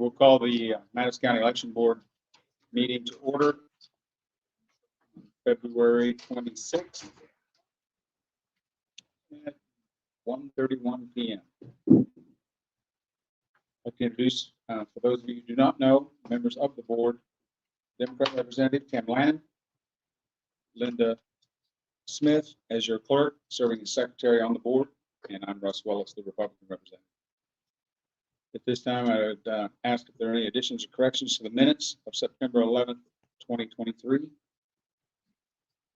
We'll call the Madison County Election Board meeting to order. February 26th at 1:31 p.m. I'd like to introduce, for those of you who do not know, members of the board, Democrat Representative Tim Lannon, Linda Smith as your clerk, serving as secretary on the board, and I'm Russ Willis, the Republican representative. At this time, I would ask if there are any additions or corrections to the minutes of September 11th, 2023.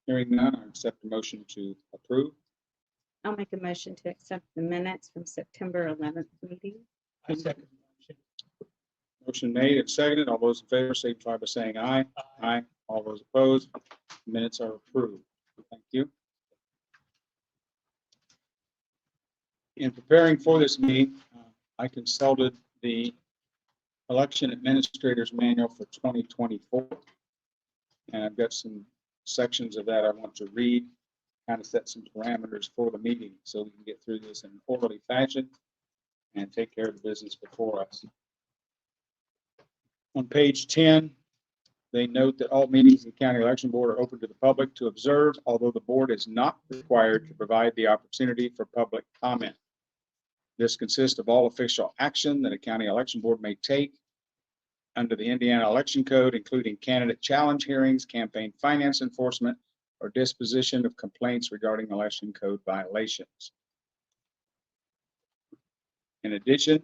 Hearing none, I accept a motion to approve. I'll make a motion to accept the minutes from September 11th meeting. I second the motion. Motion made and seconded. All those in favor signify by saying aye. Aye. All those opposed, minutes are approved. Thank you. In preparing for this meeting, I consulted the Election Administrator's Manual for 2024. And I've got some sections of that I want to read, kind of set some parameters for the meeting so we can get through this in an orderly fashion and take care of the business before us. On page 10, they note that all meetings in the County Election Board are open to the public to observe, although the board is not required to provide the opportunity for public comment. This consists of all official action that a county election board may take under the Indiana Election Code, including candidate challenge hearings, campaign finance enforcement, or disposition of complaints regarding election code violations. In addition,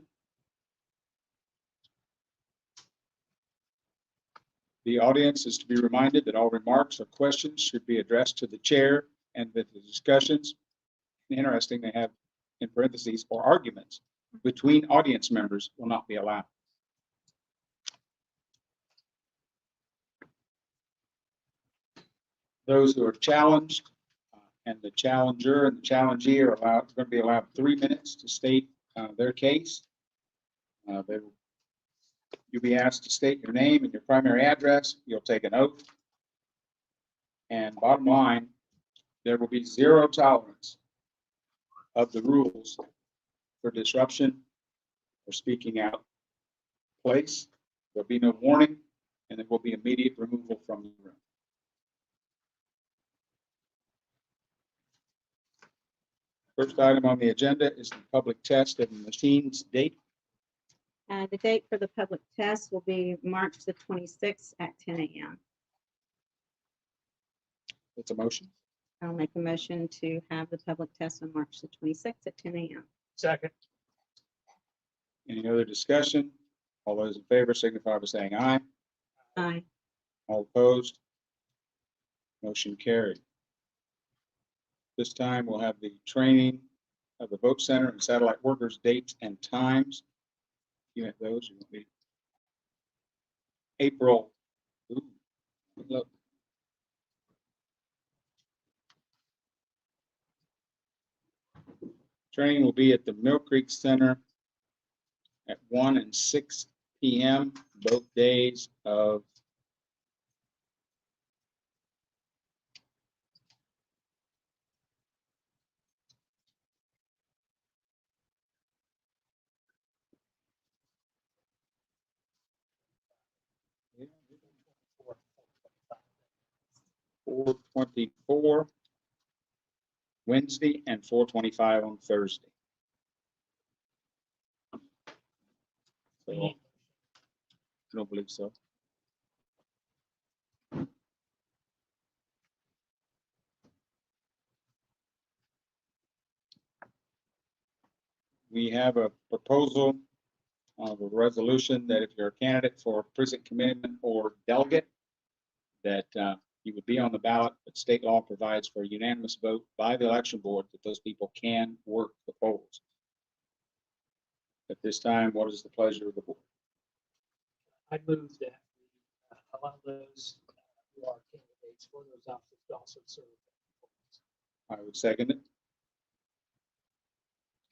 the audience is to be reminded that all remarks or questions should be addressed to the chair, and that the discussions, interesting, they have in parentheses, or arguments between audience members will not be allowed. Those who are challenged and the challenger and the challengee are going to be allowed 3 minutes to state their case. You'll be asked to state your name and your primary address. You'll take an oath. And bottom line, there will be zero tolerance of the rules for disruption or speaking out of place. There'll be no warning, and there will be immediate removal from the room. First item on the agenda is the public test of the machine's date. The date for the public test will be March the 26th at 10 a.m. It's a motion. I'll make a motion to have the public test on March the 26th at 10 a.m. Second. Any other discussion? All those in favor signify by saying aye. Aye. All opposed? Motion carried. This time we'll have the training of the vote center and satellite workers' dates and times. You have those. You want me? April. Ooh, look. Training will be at the Mill Creek Center at 1 and 6 p.m. both days of (4/24) Wednesday and 4/25 on Thursday. So, I don't believe so. We have a proposal of a resolution that if you're a candidate for precinct commitment or delegate, that you would be on the ballot, but state law provides for a unanimous vote by the election board that those people can work the polls. At this time, what is the pleasure of the board? I move that we allow those who are candidates for those offices to also serve. I would second it.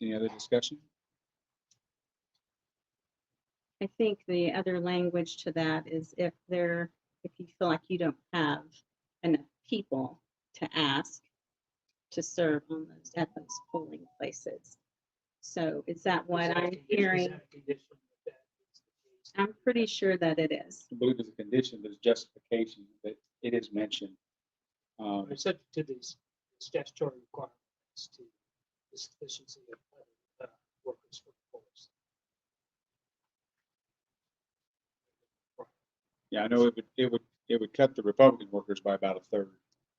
Any other discussion? I think the other language to that is if you feel like you don't have enough people to ask to serve on those at those polling places. So is that what I'm hearing? I'm pretty sure that it is. I believe as a condition, there's justification that it is mentioned. We're subject to these statutory requirements to the sufficiency of workers for the force. Yeah, I know it would cut the Republican workers by about a third.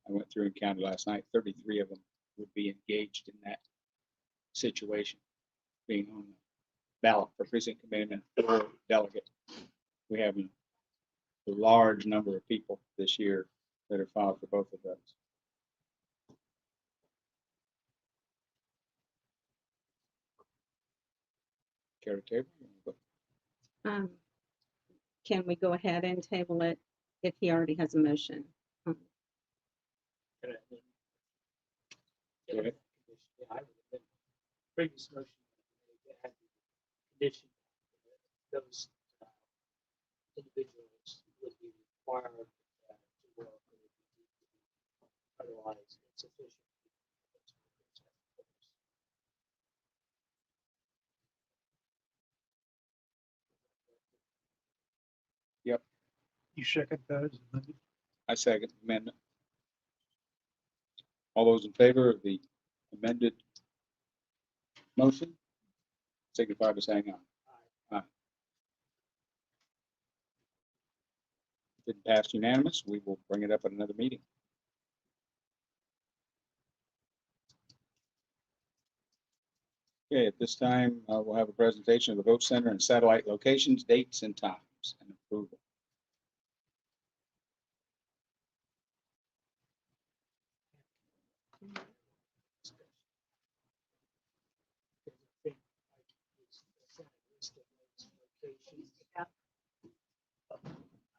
I went through and counted last night, 33 of them would be engaged in that situation, being on the ballot for precinct commitment or delegate. We have a large number of people this year that are filed for both of those. Care to table? Can we go ahead and table it if he already has a motion? And then- Go ahead. Yeah, I would have been, previous motion, they had the condition that those individuals would be required to work, or would be otherwise insufficient. You second that as amended? I second the amendment. All those in favor of the amended motion, signify by saying aye. Aye. Didn't pass unanimous, we will bring it up at another meeting. Okay, at this time, we'll have a presentation of the vote center and satellite locations, dates and times and approval.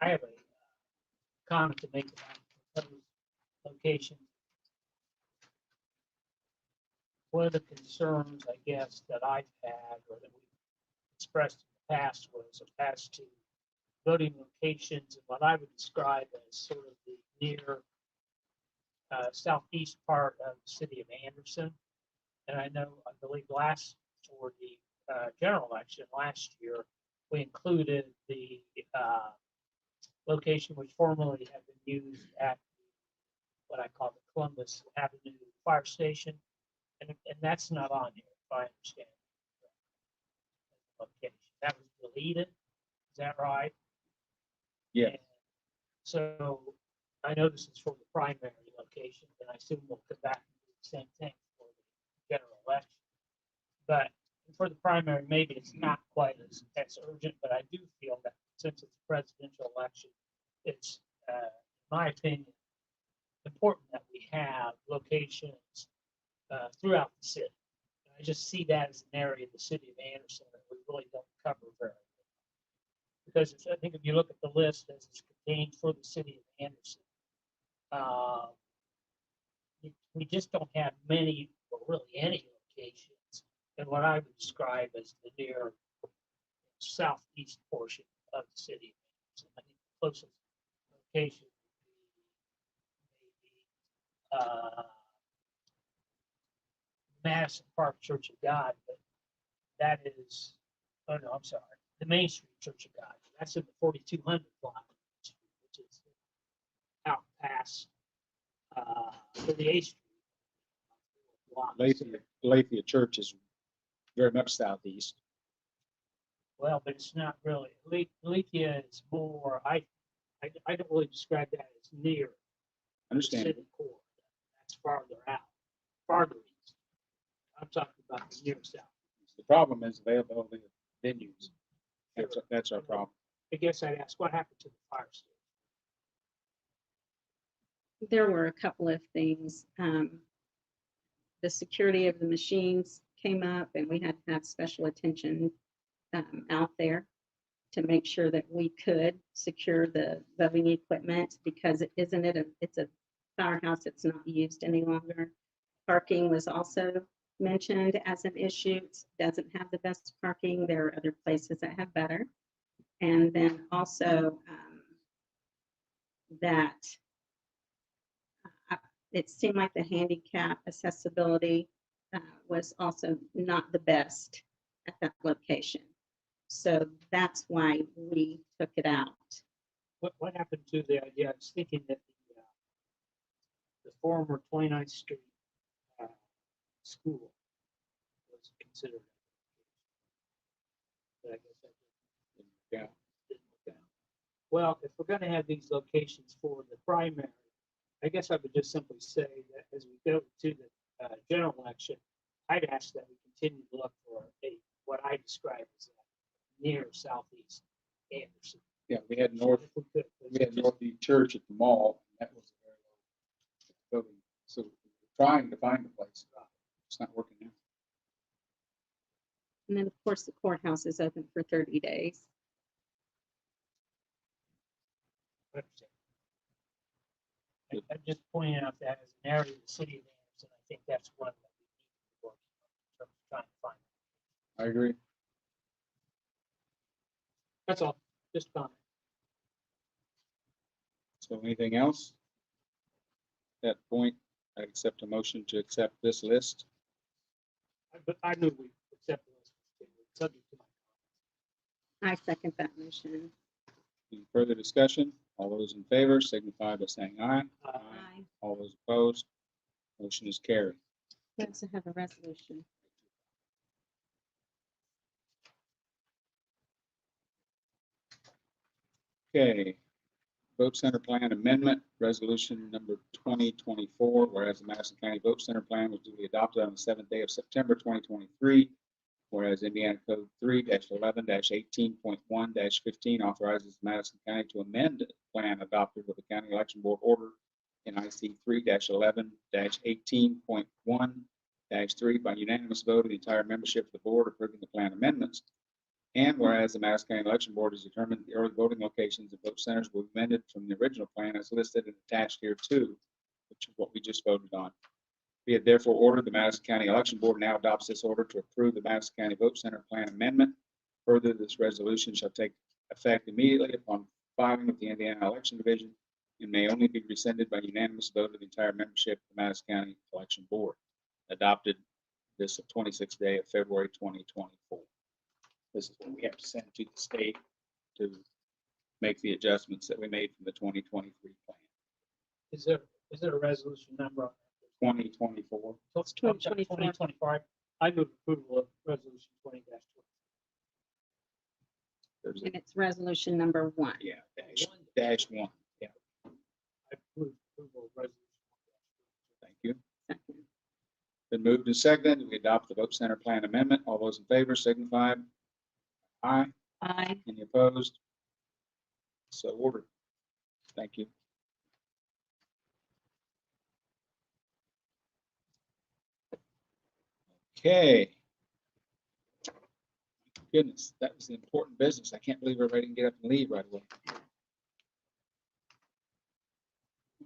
I have a comment to make about those locations. One of the concerns, I guess, that I've had or that we've expressed in the past was as to voting locations and what I would describe as sort of the near southeast part of the city of Anderson. And I believe for the general election last year, we included the location which formerly had been used at what I call the Columbus Avenue Fire Station. And that's not on here, if I understand. Okay, that was deleted. Is that right? Yeah. And so I know this is for the primary location, and I assume we'll come back and do the same thing for the general election. But for the primary, maybe it's not quite as urgent, but I do feel that since it's a presidential election, it's, in my opinion, important that we have locations throughout the city. And I just see that as an area of the city of Anderson that we really don't cover very well. Because I think if you look at the list as it's contained for the city of Anderson, we just don't have many, or really any locations in what I would describe as the near southeast portion of the city of Anderson. I think the closest location would be maybe Madison Park Church of God, but that is, oh no, I'm sorry, the Main Street Church of God. That's in the 4200 block, which is out past 38th Street. block. Lafayette Church is very much southeast. Well, but it's not really. Lethia is more, I don't really describe that as near the Understand? city core. That's farther out, farther east. I'm talking about the near south. The problem is availability of venues. That's our problem. I guess I'd ask, what happened to the fire station? There were a couple of things. The security of the machines came up, and we had to have special attention out there to make sure that we could secure the voting equipment, because it's a firehouse. It's not used any longer. Parking was also mentioned as an issue. It doesn't have the best parking. There are other places that have better. And then also that it seemed like the handicap accessibility was also not the best at that location. So that's why we took it out. What happened to the idea? I was thinking that the former 29th Street school was considered. But I guess that Yeah. didn't work out. Well, if we're going to have these locations for the primary, I guess I would just simply say that as we go to the general election, I'd ask that we continue to look for what I describe as near southeast Anderson. Yeah, we had North, If we could, we had Northeast Church at the mall, and that was a very low building. So we're trying to find a place. It's not working out. And then, of course, the courthouse is open for 30 days. I'm just pointing out that as an area of the city of Anderson, I think that's one that we need to work on in terms of trying to find. I agree. That's all, just a comment. So anything else? At that point, I accept a motion to accept this list. But I knew we accept the list, subject to my I second that motion. Any further discussion? All those in favor signify by saying aye. comment. Aye. All those opposed, motion is carried. We also have a resolution. Okay. Vote Center Plan Amendment, Resolution number 2024, whereas the Madison County Vote Center Plan was duly adopted on the 7th day of September 2023, whereas Indiana Code 3-11-18.1-15 authorizes Madison County to amend the plan adopted with the County Election Board Order NIC 3-11-18.1-3 by unanimous vote of the entire membership of the board approving the plan amendments. And whereas the Madison County Election Board has determined the early voting locations of vote centers will be amended from the original plan as listed and attached here too, which is what we just voted on. We have therefore ordered the Madison County Election Board now adopts this order to approve the Madison County Vote Center Plan Amendment. Further, this resolution shall take effect immediately upon filing with the Indiana Election Division and may only be rescinded by unanimous vote of the entire membership of the Madison County Election Board. Adopted this 26th day of February 2024. This is what we have to send to the state to make the adjustments that we made from the 2023 plan. Is there a resolution number on that? 2024. It's 2024. 2025. I move approval of resolution 20-20. There's a, And it's resolution number 1. yeah, dash one. Yeah, I approve approval of resolution. thank you. Second. Been moved and seconded. We adopt the vote center plan amendment. All those in favor signify by aye. Aye. Any opposed? So ordered. Thank you. Okay. Goodness, that was the important business. I can't believe everybody didn't get up and leave right away.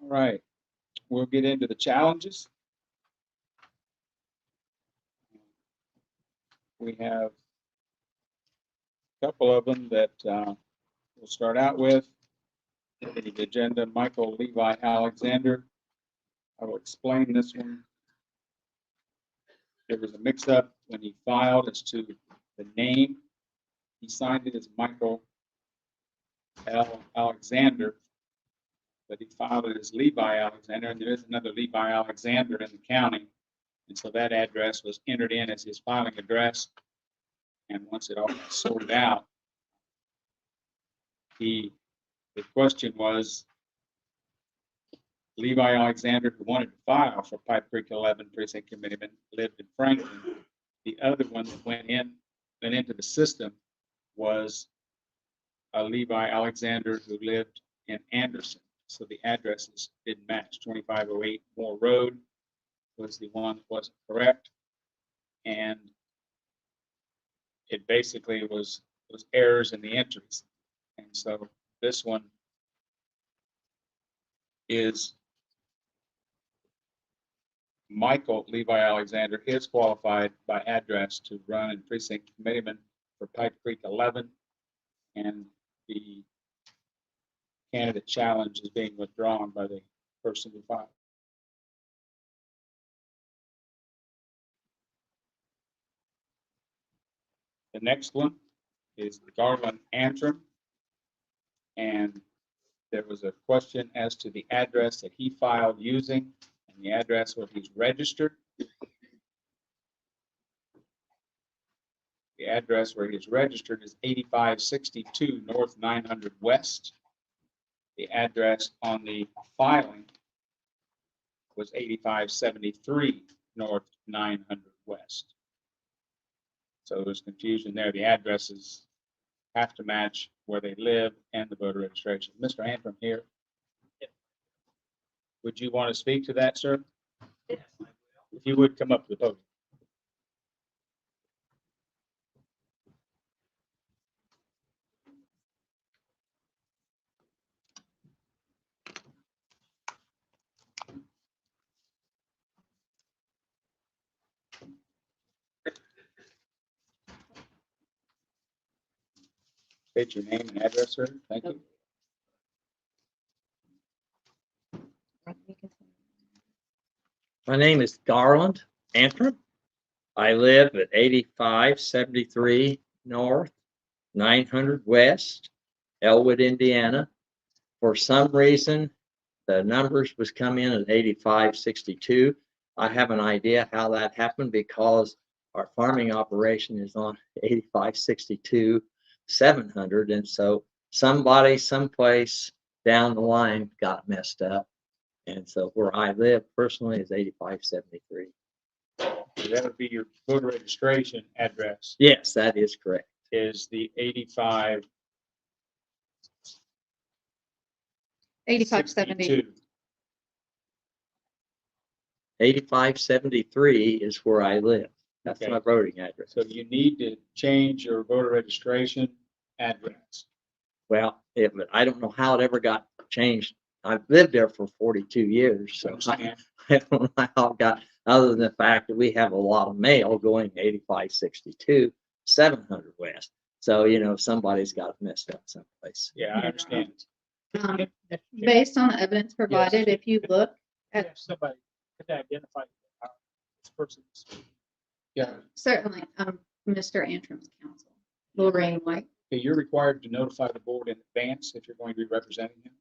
All right, we'll get into the challenges. We have a couple of them that we'll start out with. The agenda, Michael Levi Alexander. I will explain this one. There was a mix-up when he filed as to the name. He signed it as Michael L. Alexander, but he filed it as Levi Alexander, and there is another Levi Alexander in the county. And so that address was entered in as his filing address. And once it all got sorted out, the question was, Levi Alexander, who wanted to file for Pipe Creek 11 Precinct Committeeman, lived in Franklin. The other one that went into the system was a Levi Alexander who lived in Anderson. So the addresses didn't match. 2508 Moore Road was the one that wasn't correct. And it basically was errors in the entries. And so this one is Michael Levi Alexander is qualified by address to run in precinct committeeman for Pipe Creek 11, and the candidate challenge is being withdrawn by the person who filed. The next one is Garland Antrim. And there was a question as to the address that he filed using and the address where he's registered. The address where he's registered is 8562 North 900 West. The address on the filing was 8573 North 900 West. So there's confusion there. The addresses have to match where they live and the voter registration. Mr. Antrim here. Would you want to speak to that, sir? Yes, If you would come up to the podium. State your name and address, sir. Thank you. My name is Garland Antrim. I live at 8573 North, 900 West, Elwood, Indiana. For some reason, the numbers was come in at 8562. I have an idea how that happened because our farming operation is on 8562 700, and so somebody someplace down the line got messed up. And so where I live personally is 8573. So that would be your voter registration address Yes, that is correct. is the 85. 8570. 8573 is where I live. That's Okay. my voting address. So you need to change your voter registration address. Well, I don't know how it ever got changed. I've lived there for 42 years, so Understand? I don't know how it got, other than the fact that we have a lot of mail going 8562 700 West. So, you know, somebody's got it messed up someplace. Yeah, I understand. Um, If Based on the evidence provided, if you look if somebody could identify this person. Yeah, certainly, Mr. Antrim's counsel, Lorraine White, okay, you're required to notify the board in advance if you're going to be representing him.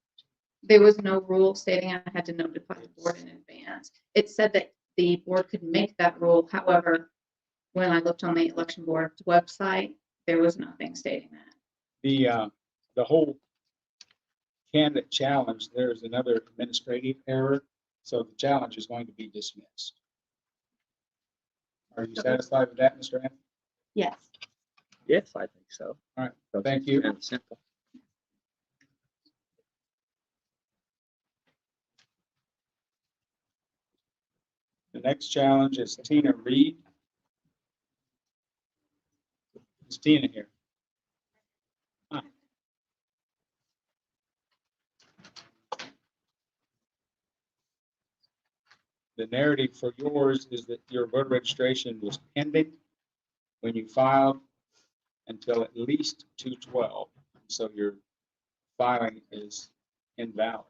there was no rule stating I had to notify the board in advance. It said that the board could make that rule. However, when I looked on the election board's website, there was nothing stating that. The whole candidate challenge, there's another administrative error, so the challenge is going to be dismissed. Are you satisfied with that, Mr. Anthony? Yes. Yes, I think so. All right, So thank it's you. kind of simple. The next challenge is Tina Reed. Is Tina here? Hi. The narrative for yours is that your voter registration was pending when you filed until at least 2/12, so your filing is invalid.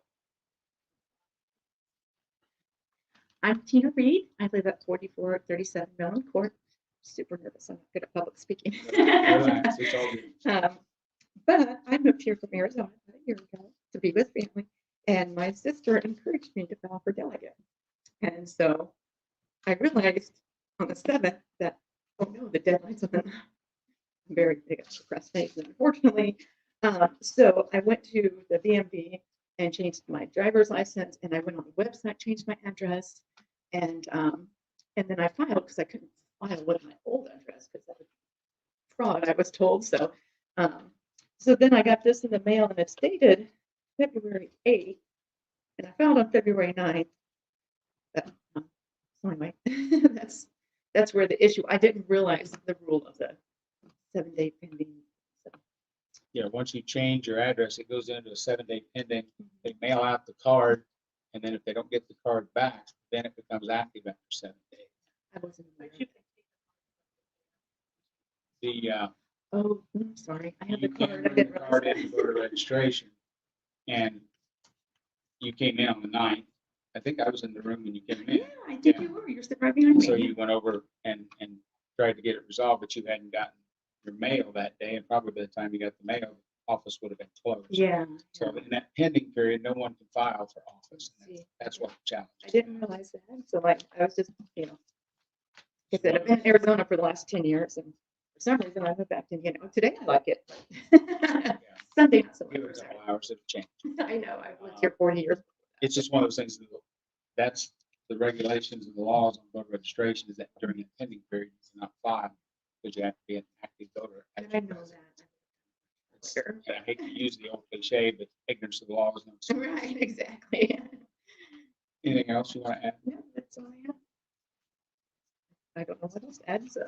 I'm Tina Reed. I live at 4437 Mellon Court. Super nervous. I'm not good at public speaking. Relax, it's all good. But I moved here from Arizona about a year ago to be with family, and my sister encouraged me to file for delegate. And so I realized on the 7th that, oh no, the deadline's on. I'm very big at procrastination, unfortunately. So I went to the DMV and changed my driver's license, and I went on the website, changed my address, and then I filed because I couldn't file with my old address because that was fraud, I was told. So so then I got this in the mail, and it's dated February 8th, and I filed on February 9th. But, so anyway, that's where the issue. I didn't realize the rule of the 7-day pending. So, Yeah, once you change your address, it goes into a 7-day pending. They mail out the card, and then if they don't get the card back, then it becomes active after 7 days. I wasn't aware. Oh, I'm sorry. I have the You can card. I bring didn't the card realize in that. voter registration, and you came in on the 9th. I think I was in the room when you came in. Yeah, I think Yeah. you were. You're sitting right behind me. So you went over and tried to get it resolved, but you hadn't gotten your mail that day, and probably by the time you got the mail, the office would have been closed. Yeah. So in that pending period, no one can file for office. And that's what the challenge I is. didn't realize that. So like, I was just, you know, I said, I've been in Arizona for the last 10 years and for some reason I moved back to, today I like it. Sunday, not so Give it a much. couple hours of change. I know, I've lived here 40 years. It's just one of those things, that's the regulations and the laws on voter registration, is that during the pending period, you cannot file, because you have to be an active voter. And I know that. Sure. And I hate to use the old cliche, but ignorance of the law is no excuse. Right, exactly. Anything else you want to add? No, that's all I have. I don't know what else to add, so.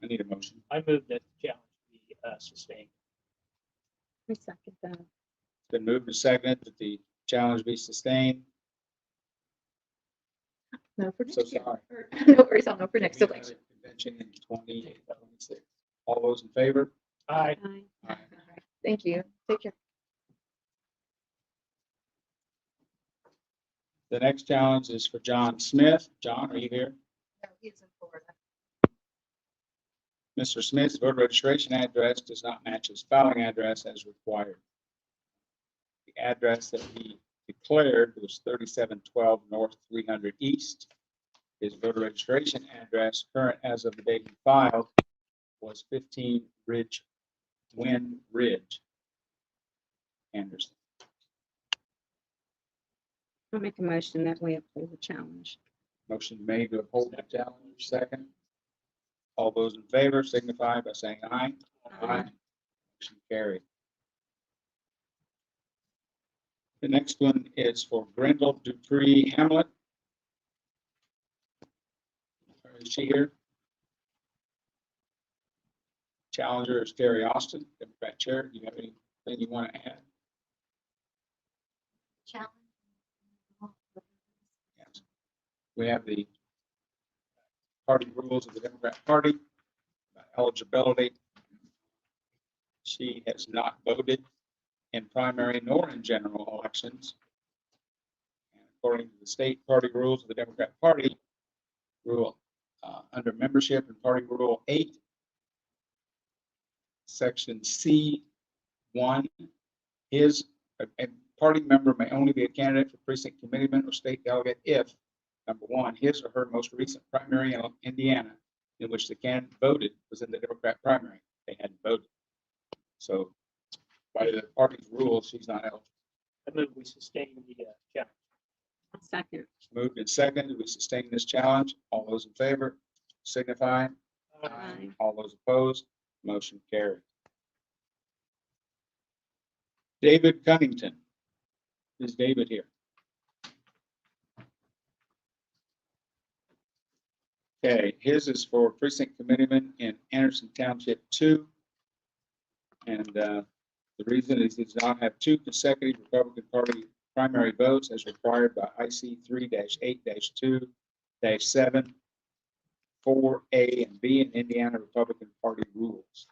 I need a motion. I move that the challenge be sustained. I second that. It's been moved and seconded that the challenge be sustained. No, for So next year. sorry. Or- No worries, I'll know for next We have a election. Convention in 2026. All those in favor? Aye. Aye. Aye. Thank you. Take care. The next challenge is for John Smith. John, are you here? No, he's in Florida. Mr. Smith's voter registration address does not match his filing address as required. The address that he declared was 3712 North 300 East. His voter registration address, current as of the date he filed, was 15 Wind Ridge, Anderson. I'll make a motion that we approve the challenge. Motion made to uphold the challenge, second. All those in favor signify by saying aye. Aye. Motion carried. The next one is for Grendel Dupree Hamlet. Is she here? Challenger is Terry Austin, Democrat Chair. Do you have anything you want to add? Challenge. Yes. We have the party rules of the Democrat Party, about eligibility. She has not voted in primary nor in general elections. And according to the state party rules of the Democrat Party, rule under membership in Party Rule 8, Section C1, a party member may only be a candidate for precinct committeeman or state delegate if, number one, his or her most recent primary in Indiana in which the candidate voted was in the Democrat primary. They hadn't voted. So by the party's rules, she's not eligible. I move we sustain the challenge. I'll second. Moved and seconded, we sustain this challenge. All those in favor signify. Aye. All those opposed, motion carried. David Cunnington. Is David here? Okay, his is for precinct committeeman in Anderson Township 2. And the reason is he does not have 2 consecutive Republican Party primary votes as required by IC 3-8-2-7, 4A and B in Indiana Republican Party rules.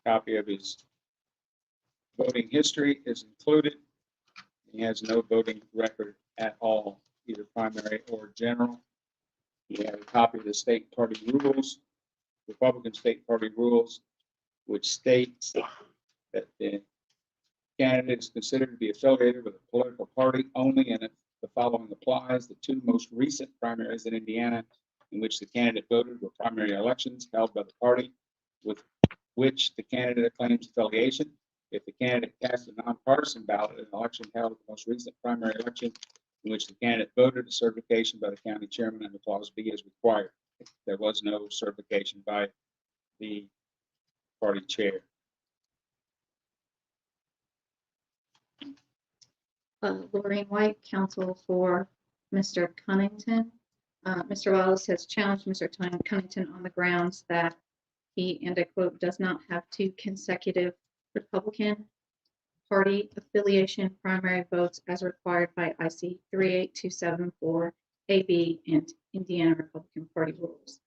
Copy of his voting history is included. He has no voting record at all, either primary or general. You have a copy of the state party rules, Republican state party rules, which states that the candidate is considered to be affiliated with a political party only, and if the following applies, the 2 most recent primaries in Indiana in which the candidate voted were primary elections held by the party with which the candidate claims affiliation. If the candidate cast a nonpartisan ballot in an election held at the most recent primary election in which the candidate voted, a certification by the county chairman under clause B is required. There was no certification by the party chair. Lorraine White, counsel for Mr. Cunnington. Mr. Wallace has challenged Mr. Cunnington on the grounds that he, and I quote, does not have 2 consecutive Republican Party affiliation primary votes as required by IC 38274 AB and Indiana Republican Party rules.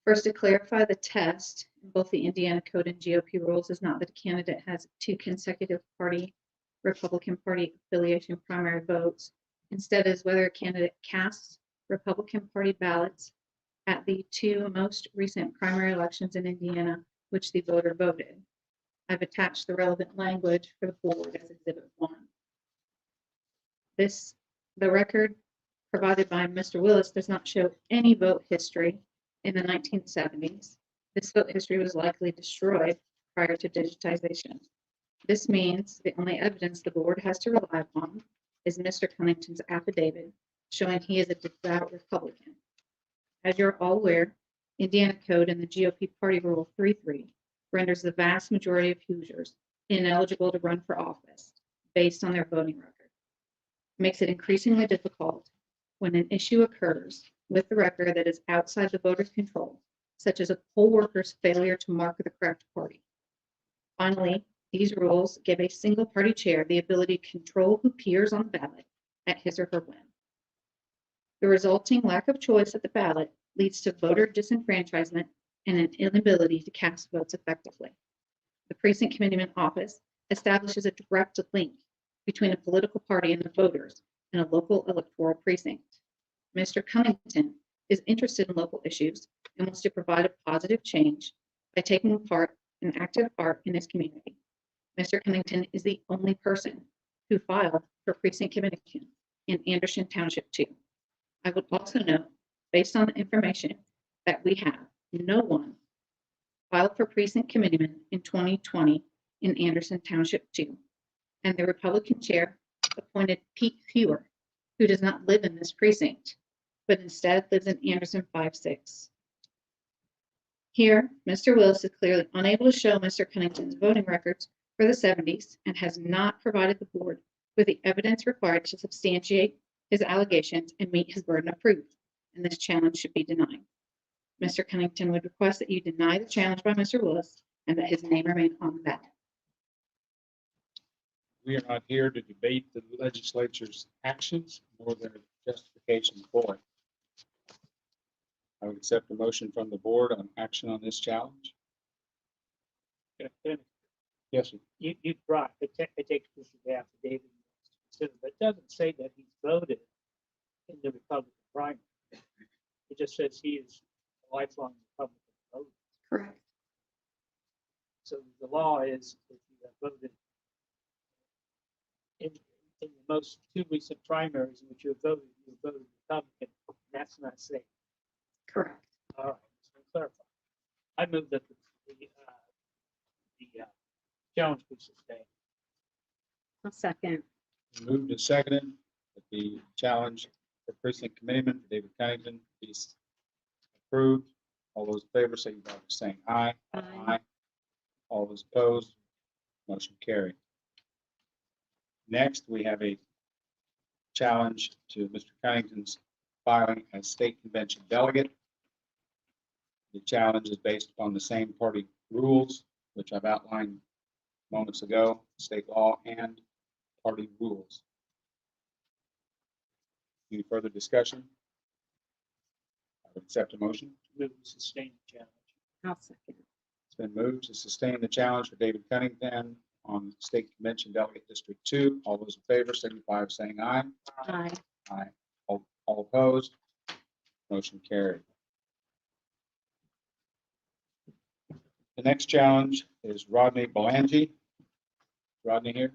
First, to clarify the test, in both the Indiana Code and GOP rules is not that a candidate has 2 consecutive party Republican Party affiliation primary votes. Instead is whether a candidate casts Republican Party ballots at the two most recent primary elections in Indiana, which the voter voted. I've attached the relevant language for the board as Exhibit 1. The record provided by Mr. Willis does not show any vote history in the 1970s. This vote history was likely destroyed prior to digitization. This means the only evidence the board has to rely upon is Mr. Cunnington's affidavit showing he is a devout Republican. As you're all aware, Indiana Code and the GOP Party Rule 3.3 renders the vast majority of Hoosiers ineligible to run for office based on their voting record. It makes it increasingly difficult when an issue occurs with the record that is outside the voter's control, such as a poll worker's failure to mark the correct party. Finally, these rules give a single party chair the ability to control who appears on the ballot at his or her whim. The resulting lack of choice at the ballot leads to voter disenfranchisement and an inability to cast votes effectively. The precinct committeeman office establishes a direct link between a political party and the voters in a local electoral precinct. Mr. Cunnington is interested in local issues and wants to provide a positive change by taking an active part in his community. Mr. Cunnington is the only person who filed for precinct committeeman in Anderson Township 2. I would also note, based on the information that we have, no one filed for precinct committeeman in 2020 in Anderson Township 2. And the Republican chair appointed Pete Fewer, who does not live in this precinct, but instead lives in Anderson 5-6. Here, Mr. Willis is clearly unable to show Mr. Cunnington's voting records for the 70s and has not provided the board with the evidence required to substantiate his allegations and meet his burden of proof, and this challenge should be denied. Mr. Cunnington would request that you deny the challenge by Mr. Willis and that his name remain on the ballot. We are not here to debate the legislature's actions nor their justification for it. I would accept a motion from the board on action on this challenge. Yes, sir. You brought, I take this as the affidavit, but it doesn't say that he's voted in the Republican primary. It just says he is a lifelong Republican voter. Correct. So the law is if you have voted in the most two recent primaries in which you voted Republican. That's not safe. Correct. All right, just to clarify. I move that the challenge be sustained. I'll second. Moved and seconded that the challenge for precinct committeeman for David Cunnington be approved. All those in favor, signify by saying aye. Aye. All those opposed, motion carried. Next, we have a challenge to Mr. Cunnington's filing as state convention delegate. The challenge is based upon the same party rules, which I've outlined moments ago, state law and party rules. Any further discussion? I would accept a motion. Move to sustain the challenge. I'll second. It's been moved to sustain the challenge for David Cunnington on State Convention Delegate District 2. All those in favor signify by saying aye. Aye. Aye. All opposed? Motion carried. The next challenge is Rodney Belangi. Rodney here?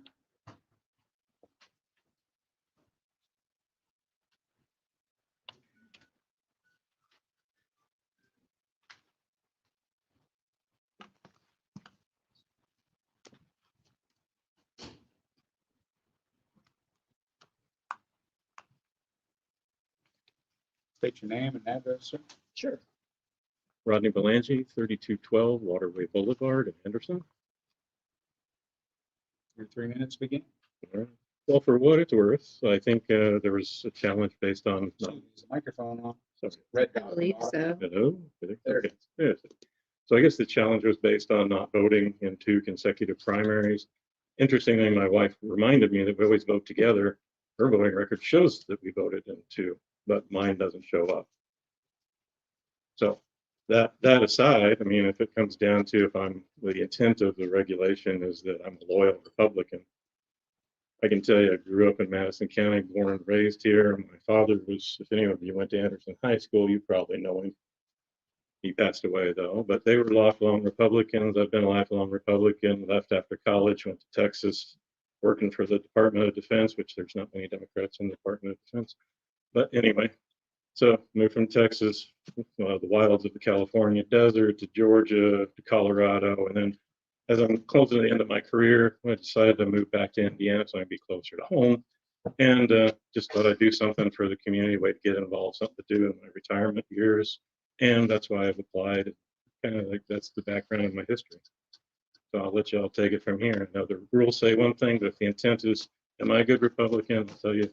State your name and address, sir. Sure. Rodney Belangi, 3212 Waterway Boulevard in Henderson. Your 3 minutes begin. All right. Well, for what it's worth, I think there was a challenge based on. Is the microphone on? Sorry. Red I dot. believe so. Hello? There it Okay. Yes. So I guess the challenge was based on not voting in 2 consecutive primaries. Interestingly, my wife reminded me that we always vote together. Her voting record shows that we voted in 2, but mine doesn't show up. So that aside, I mean, if it comes down to the intent of the regulation is that I'm a loyal Republican, I can tell you, I grew up in Madison County, born and raised here. My father was, if any of you went to Anderson High School, you probably know him. He passed away though, but they were lifelong Republicans. I've been a lifelong Republican, left after college, went to Texas, working for the Department of Defense, which there's not many Democrats in the Department of Defense. But anyway, so moved from Texas, the wilds of the California desert, to Georgia, to Colorado, and then as I'm closing the end of my career, I decided to move back to Indiana so I can be closer to home. And just thought I'd do something for the community, way to get involved, something to do in my retirement years. And that's why I've applied. Kind of like that's the background of my history. So I'll let y'all take it from here. Now the rules say one thing, but if the intent is, am I a good Republican? I'll tell you,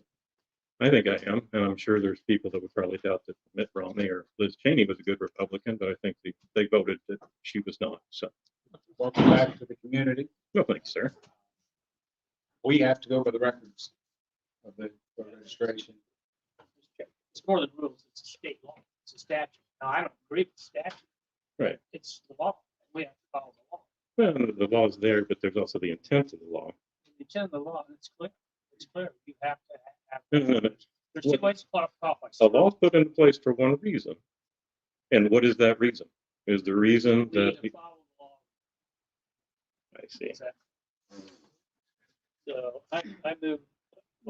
I think I am. And I'm sure there's people that would probably doubt that Mitt Romney or Liz Cheney was a good Republican, but I think they voted that she was not. So Welcome back to the community. no thanks, sir. We have to go by the records of the registration. It's more than rules, it's a state law, it's a statute. Now, I don't agree with the statute. Right. It's the law, and we have to follow the law. Well, the law's there, but there's also the intent of the law. The intent of the law, it's clear, it's clear, you have to have. No. There's two ways to qualify. A law's put into place for one reason. And what is that reason? Is the reason We that, need to follow the law. I see. So I move.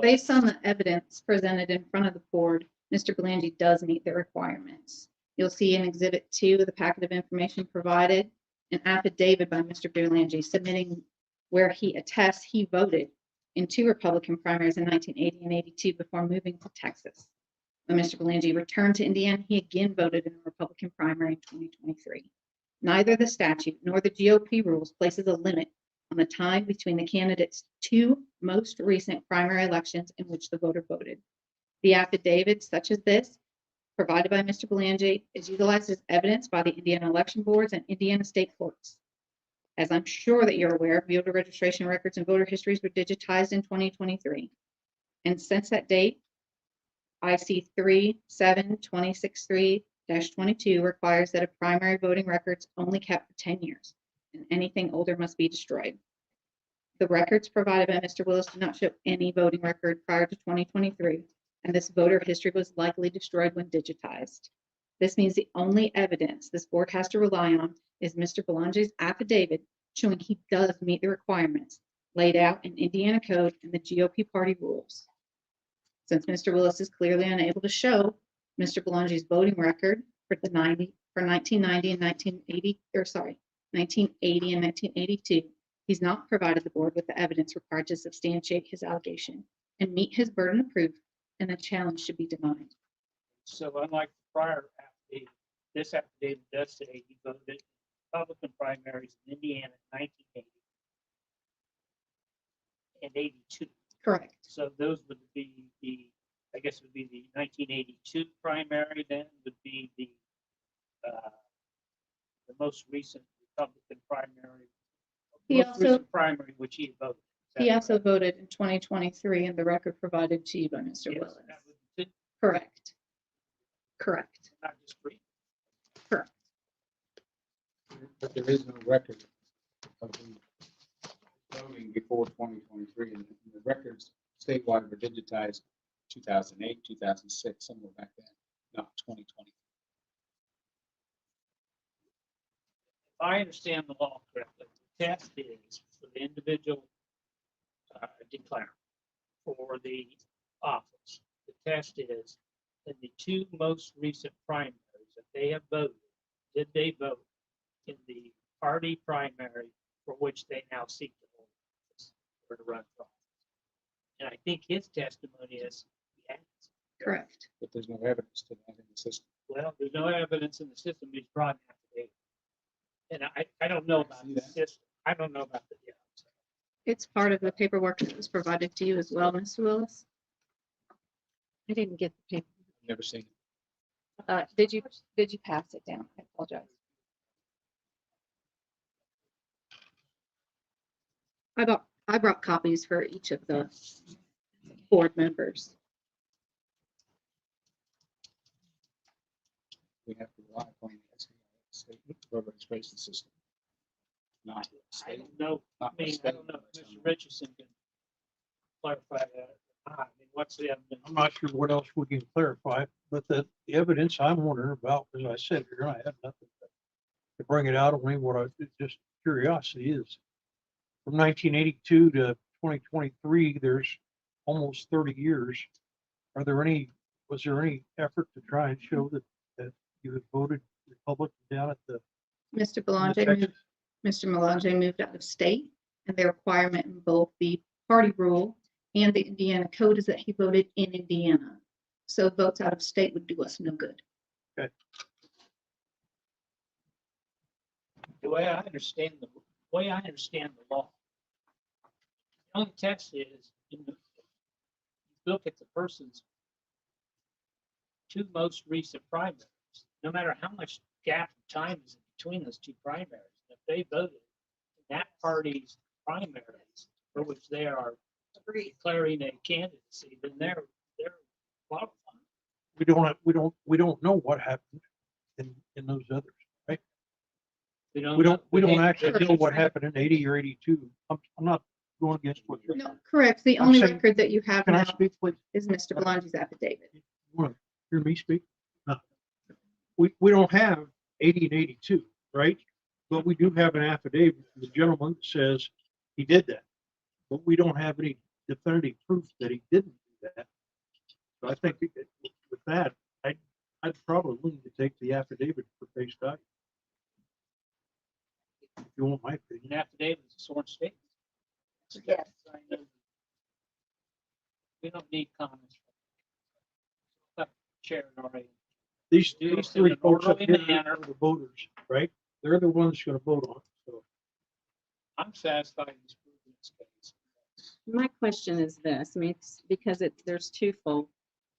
Based on the evidence presented in front of the board, Mr. Belangi does meet the requirements. You'll see in Exhibit 2, the packet of information provided, an affidavit by Mr. Belangi submitting where he attests he voted in 2 Republican primaries in 1980 and 82 before moving to Texas. When Mr. Belangi returned to Indiana, he again voted in a Republican primary in 2023. Neither the statute nor the GOP rules places a limit on the time between the candidates' 2 most recent primary elections in which the voter voted. The affidavit, such as this, provided by Mr. Belangi, is utilized as evidence by the Indiana election boards and Indiana state courts. As I'm sure that you're aware, voter registration records and voter histories were digitized in 2023. And since that date, IC 37263-22 requires that a primary voting records only kept for 10 years, and anything older must be destroyed. The records provided by Mr. Willis do not show any voting record prior to 2023, and this voter history was likely destroyed when digitized. This means the only evidence this board has to rely on is Mr. Belangi's affidavit showing he does meet the requirements laid out in Indiana Code and the GOP party rules. Since Mr. Willis is clearly unable to show Mr. Belangi's voting record for 1990 and 1980 and 1982, he's not provided the board with the evidence required to substantiate his allegation and meet his burden of proof, and the challenge should be denied. So unlike the prior affidavit, this affidavit does say he voted in Republican primaries in Indiana in 1980 and 82. Correct. So those would be I guess it would be the 1982 primary, then would be the most recent Republican primary. He most also- recent primary which he voted. Is that He also correct? voted in 2023 in the record provided to you by Mr. Yes, Willis. that would be Correct. Correct. not just free. Correct. But there is no record of the voting before 2023, and the records statewide were digitized 2008, 2006, somewhere back then, not 2020. If I understand the law correctly, the test is for the individual declarant for the office. The test is in the 2 most recent primaries that they have voted, did they vote in the party primary for which they now seek to hold office or to run for office? And I think his testimony is he has. Correct. But there's no evidence to that in the system. Well, there's no evidence in the system, he's brought an affidavit. And I don't know about See the that? system, I don't know about the, yeah. It's part of the paperwork that was provided to you as well, Mr. Willis. I didn't get the paper. Never seen it. Did you pass it down? I apologize. I brought copies for each of the board members. We have to rely upon the state voter registration system. Not I state, don't know, I not the mean, I state. don't know, if Mr. Richardson can clarify that. I mean, what's the evidence? I'm not sure what else we can clarify, but the evidence I'm wondering about, as I said here, I have nothing to bring it out of me. What I, it's just curiosity is from 1982 to 2023, there's almost 30 years. Was there any effort to try and show that you had voted Republican down at the Mr. in Belanger Texas? Mr. Melange moved out of state, and the requirement in both the party rule and the Indiana code is that he voted in Indiana. So votes out of state would do us no good. The way I understand the law. The only test is look at the person's two most recent primaries. No matter how much gap of time is in between those two primaries, if they voted in that party's primaries for which they are declaring a candidacy, then they're qualified. We don't know what happened in those others, right? We don't they- actually know what happened in 80 or 82. I'm not going against what you're. No, correct. The I'm only saying- record that you have Can I now speak, please? is Mr. Belange's affidavit. You want to hear me speak? No. We don't have 80 and 82, right? But we do have an affidavit from the gentleman that says he did that. But we don't have any definitive proof that he didn't do that. So I think with that, I'd probably lean to take the affidavit for face value. If you want my opinion. An affidavit is a sworn statement. Yes. We don't need comments. Chair already. These Do this in three an folks up orderly here manner. are the voters, right? They're the ones gonna vote on it, so. I'm satisfied in this case. My question is this, I mean, it's because there's twofold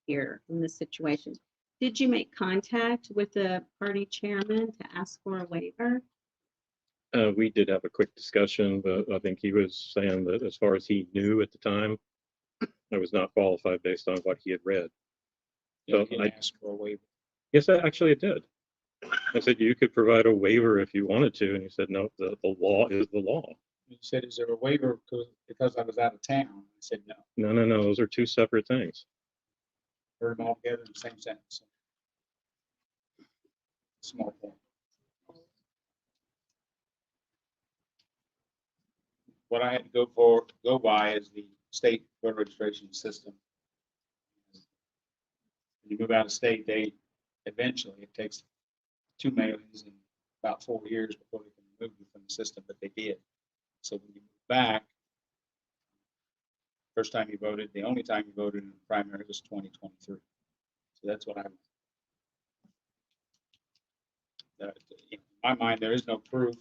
here in this situation. Did you make contact with the party chairman to ask for a waiver? We did have a quick discussion, but I think he was saying that as far as he knew at the time, I was not qualified based on what he had read. You So can I- ask for a waiver. Yes, actually it did. I said, you could provide a waiver if you wanted to, and he said, no, the law is the law. You said, is there a waiver because I was out of town? I said, no. No, those are two separate things. Heard them all together in the same sentence. Small point. What I had to go by is the state voter registration system. When you move out of state, eventually, it takes 2 mailings and about 4 years before they can remove you from the system, but they did. So when you move back, first time you voted, the only time you voted in the primary was 2023. So that's what I'm. In my mind, there is no proof.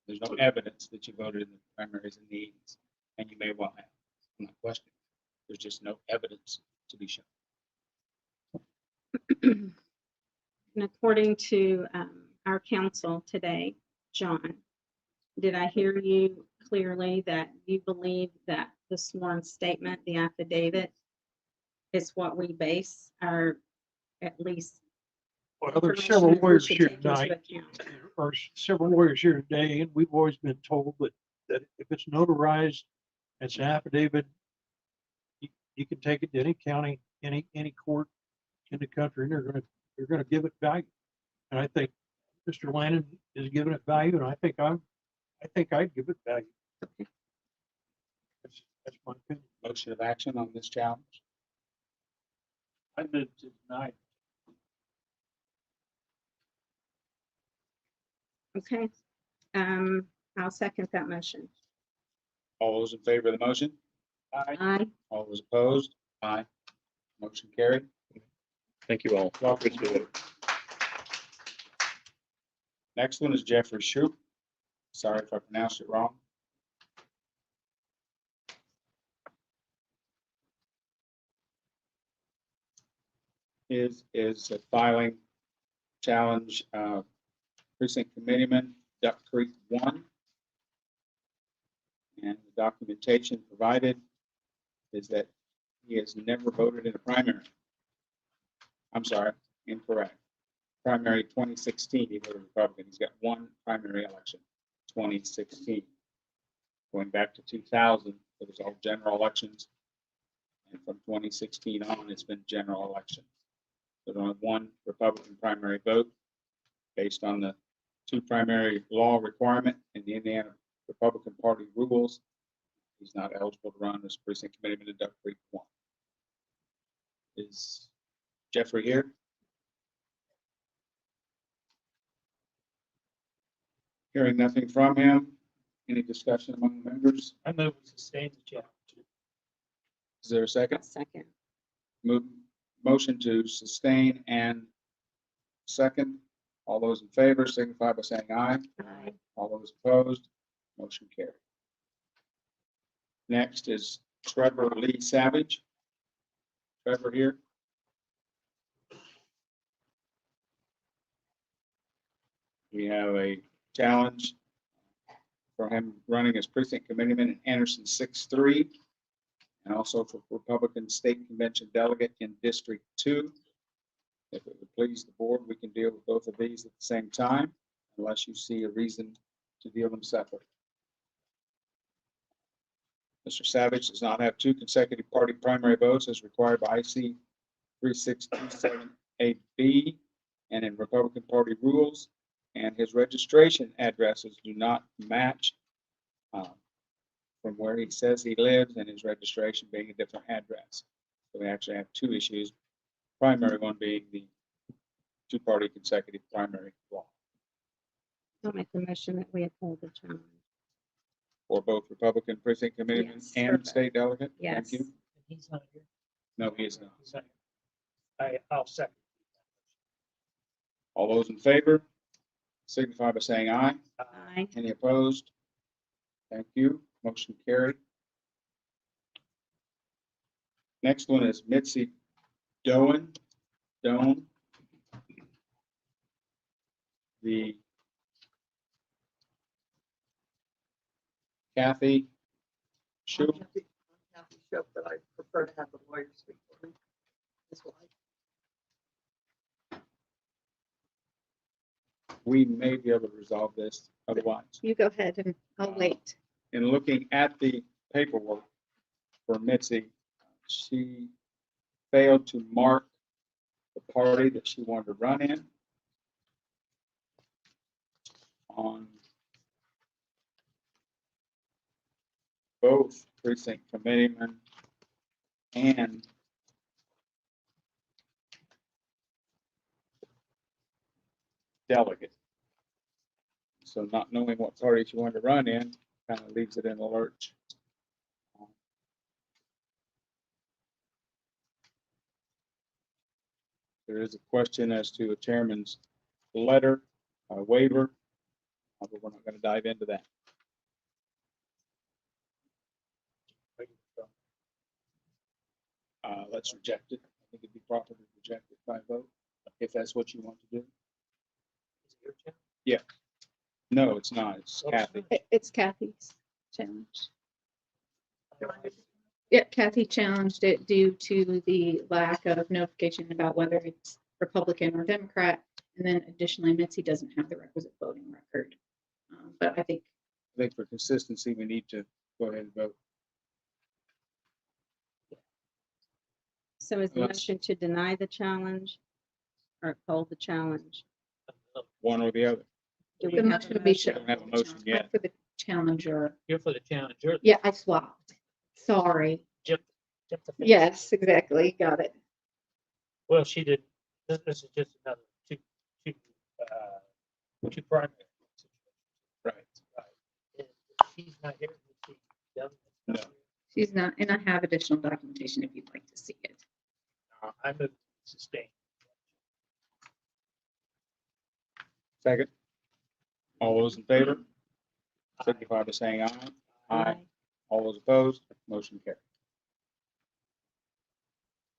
There's no evidence that you voted in the primaries in the 80s, and you may well have. I'm not questioning. There's just no evidence to be shown. And according to our counsel today, John, did I hear you clearly that you believe that the sworn statement, the affidavit, is what we base our, at least. Well, there's information several that we lawyers should here take into tonight, account? or several lawyers here today, and we've always been told that if it's notarized, it's an affidavit, you can take it to any county, any court in the country, and they're gonna give it value. And I think Mr. Lannon is giving it value, and I think I'd give it value. That's my opinion. Motion of action on this challenge. I move to deny. Okay, I'll second that motion. All those in favor of the motion? Aye. All those opposed? Aye. Motion carried. Thank you all. Welcome. Appreciate it. Next one is Jeffrey Shoup. Sorry if I pronounced it wrong. Is a filing challenge, precinct committeeman, Duck Creek 1. And the documentation provided is that he has never voted in a primary. I'm sorry, incorrect. Primary 2016, he voted Republican. He's got one primary election, 2016. Going back to 2000, It was all general elections. And from 2016 on, it's been general election. There's only one Republican primary vote based on the 2 primary law requirement in the Indiana Republican Party rules. He's not eligible to run as precinct committeeman in Duck Creek 1. Is Jeffrey here? Hearing nothing from him. Any discussion among the members? I move we sustain the challenge. Is there a second? Second. Motion to sustain and second. All those in favor signify by saying aye. Aye. All those opposed, motion carried. Next is Trevor Lee Savage. Trevor here. We have a challenge for him running as precinct committeeman in Anderson 6-3, and also for Republican State Convention delegate in District 2. If it would please the board, we can deal with both of these at the same time, unless you see a reason to deal them separately. Mr. Savage does not have 2 consecutive party primary votes as required by IC 3627AB and in Republican Party rules, and his registration addresses do not match from where he says he lives and his registration being a different address. So we actually have 2 issues, primary one being the 2-party consecutive primary law I'll make the motion that we uphold the challenge. for both Republican precinct committeemen Yes, and perfect. state delegate. Yes. Thank you. He's not here. No, he is not. He's not here. I'll second. All those in favor signify by saying aye. Aye. Any opposed? Thank you. Motion carried. Next one is Mitzi Doan. The Kathy Shu. I'm Kathy Shope, but I prefer to have the lawyer speak for me. His wife. We may be able to resolve this otherwise. You go ahead and I'll wait. In looking at the paperwork for Mitzi, she failed to mark the party that she wanted to run in on both precinct committeemen and delegate. So not knowing what party she wanted to run in kind of leaves it in a lurch. There is a question as to a chairman's letter, waiver, but we're not going to dive into that. Let's reject it. I think it'd be proper to reject it by vote, if that's what you want to do. Is it your challenge? No, it's not. It's Oh, Kathy. It's Kathy's challenge. Yeah, Kathy challenged it due to the lack of notification about whether it's Republican or Democrat. And then additionally, Mitzi doesn't have the requisite voting record. But I think I think for consistency, we need to go ahead and vote. So is the Let's- motion to deny the challenge or uphold the challenge? One or the other. Do we the have motion a would be motion? Don't have a motion yet. for the challenger. You're for the challenger. Yeah, I swapped. Sorry. Jip the fence. Yes, exactly. Got it. Well, she did, this is just another two primary. Right. And she's not here. She doesn't- No. She's not, and I have additional documentation if you'd like to see it. I move sustain. Second. All those in favor signify by saying aye. Aye. All those opposed, motion carried.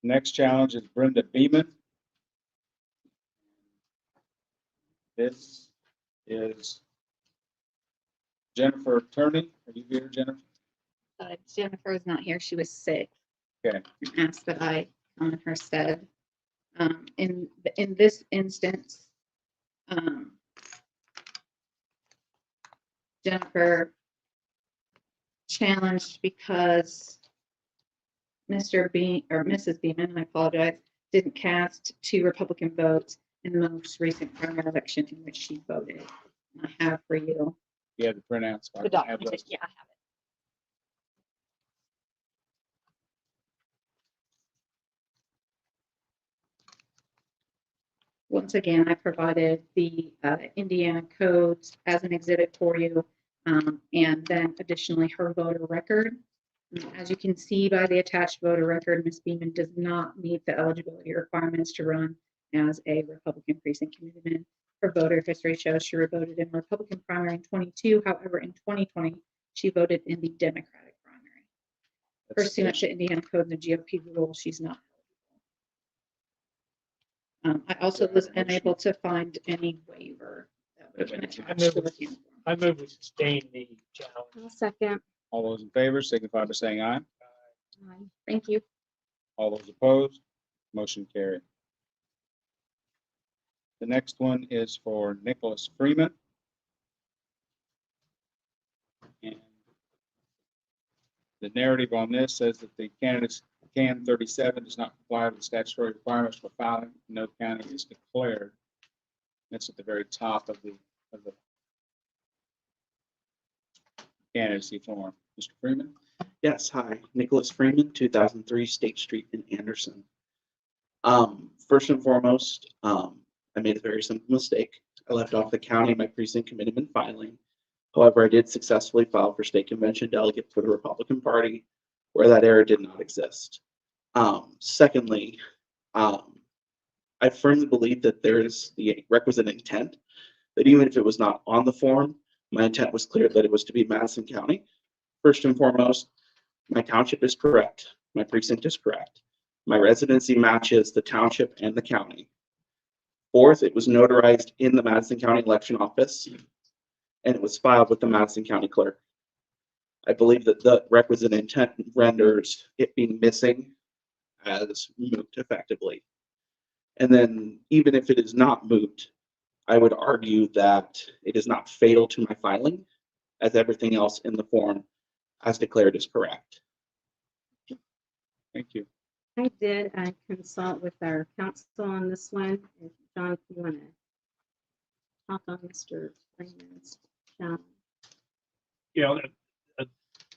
Next challenge is Brenda Beeman. This is Jennifer Turney. Are you here, Jennifer? Jennifer is not here. She was sick. Okay. And asked that I on her stead. In this instance, Jennifer challenged because Mr. Beam or Mrs. Beeman, I apologize, didn't cast 2 Republican votes in the most recent primary election in which she voted. And I have for you. You have the printouts. I The have document, those. yeah, I have it. Once again, I provided the Indiana codes as an exhibit for you, and then additionally her voter record. As you can see by the attached voter record, Ms. Beeman does not meet the eligibility requirements to run as a Republican precinct committeeman. Her voter history shows she voted in a Republican primary in 22. However, in 2020, she voted in the Democratic primary. Pursuant to Indiana code and the GOP rules, she's not eligible. I also was unable to find any waiver that would have been attached to the form. I move we sustain the challenge. I'll second. All those in favor signify by saying aye. Aye. Thank you. All those opposed, motion carried. The next one is for Nicholas Freeman. And the narrative on this says that the candidate's CAN 37 does not comply with the statutory requirements for filing. No county is declared. That's at the very top of the candidacy form. Mr. Freeman? Yes, hi, Nicholas Freeman, 2003 State Street in Anderson. First and foremost, I made a very simple mistake. I left off the county, my precinct committeeman filing. However, I did successfully file for state convention delegate for the Republican Party, where that error did not exist. Secondly, I firmly believe that there is the requisite intent, that even if it was not on the form, my intent was clear that it was to be Madison County. First and foremost, my township is correct. My precinct is correct. My residency matches the township and the county. Fourth, it was notarized in the Madison County Election Office, and it was filed with the Madison County Clerk. I believe that the requisite intent renders it being missing as moot effectively. And then even if it is not moot, I would argue that it is not fatal to my filing, as everything else in the form as declared is correct. Thank you. I did consult with our counsel on this one. If John, if you want to talk on Mr. Freeman's challenge. Yeah,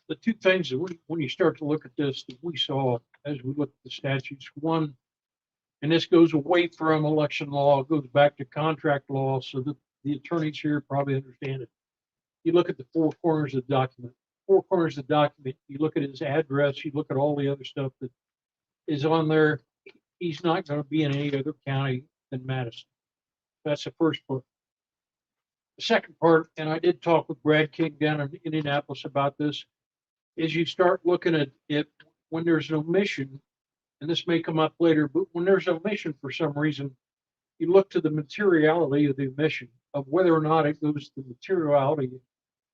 the 2 things that when you start to look at this, that we saw as we looked at the statutes, one, and this goes away from election law, it goes back to contract law, so that the attorneys here probably understand it. You look at the 4 corners of the document. 4 corners of the document, you look at his address, you look at all the other stuff that is on there. He's not going to be in any other county than Madison. That's the first part. The second part, and I did talk with Brad King down in Indianapolis about this, is you start looking at it when there's an omission, and this may come up later, but when there's an omission for some reason, you look to the materiality of the omission, of whether or not it goes to the materiality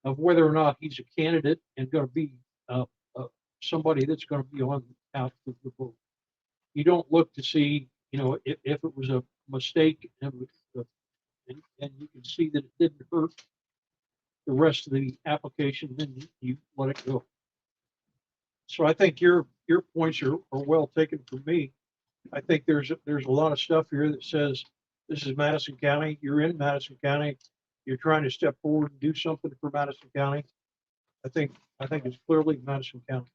of whether or not he's a candidate and going to be somebody that's going to be on out of the vote. You don't look to see, if it was a mistake and you can see that it didn't hurt the rest of the application, then you let it go. So I think your points are well taken from me. I think there's a lot of stuff here that says this is Madison County. You're in Madison County. You're trying to step forward and do something for Madison County. I think it's clearly Madison County.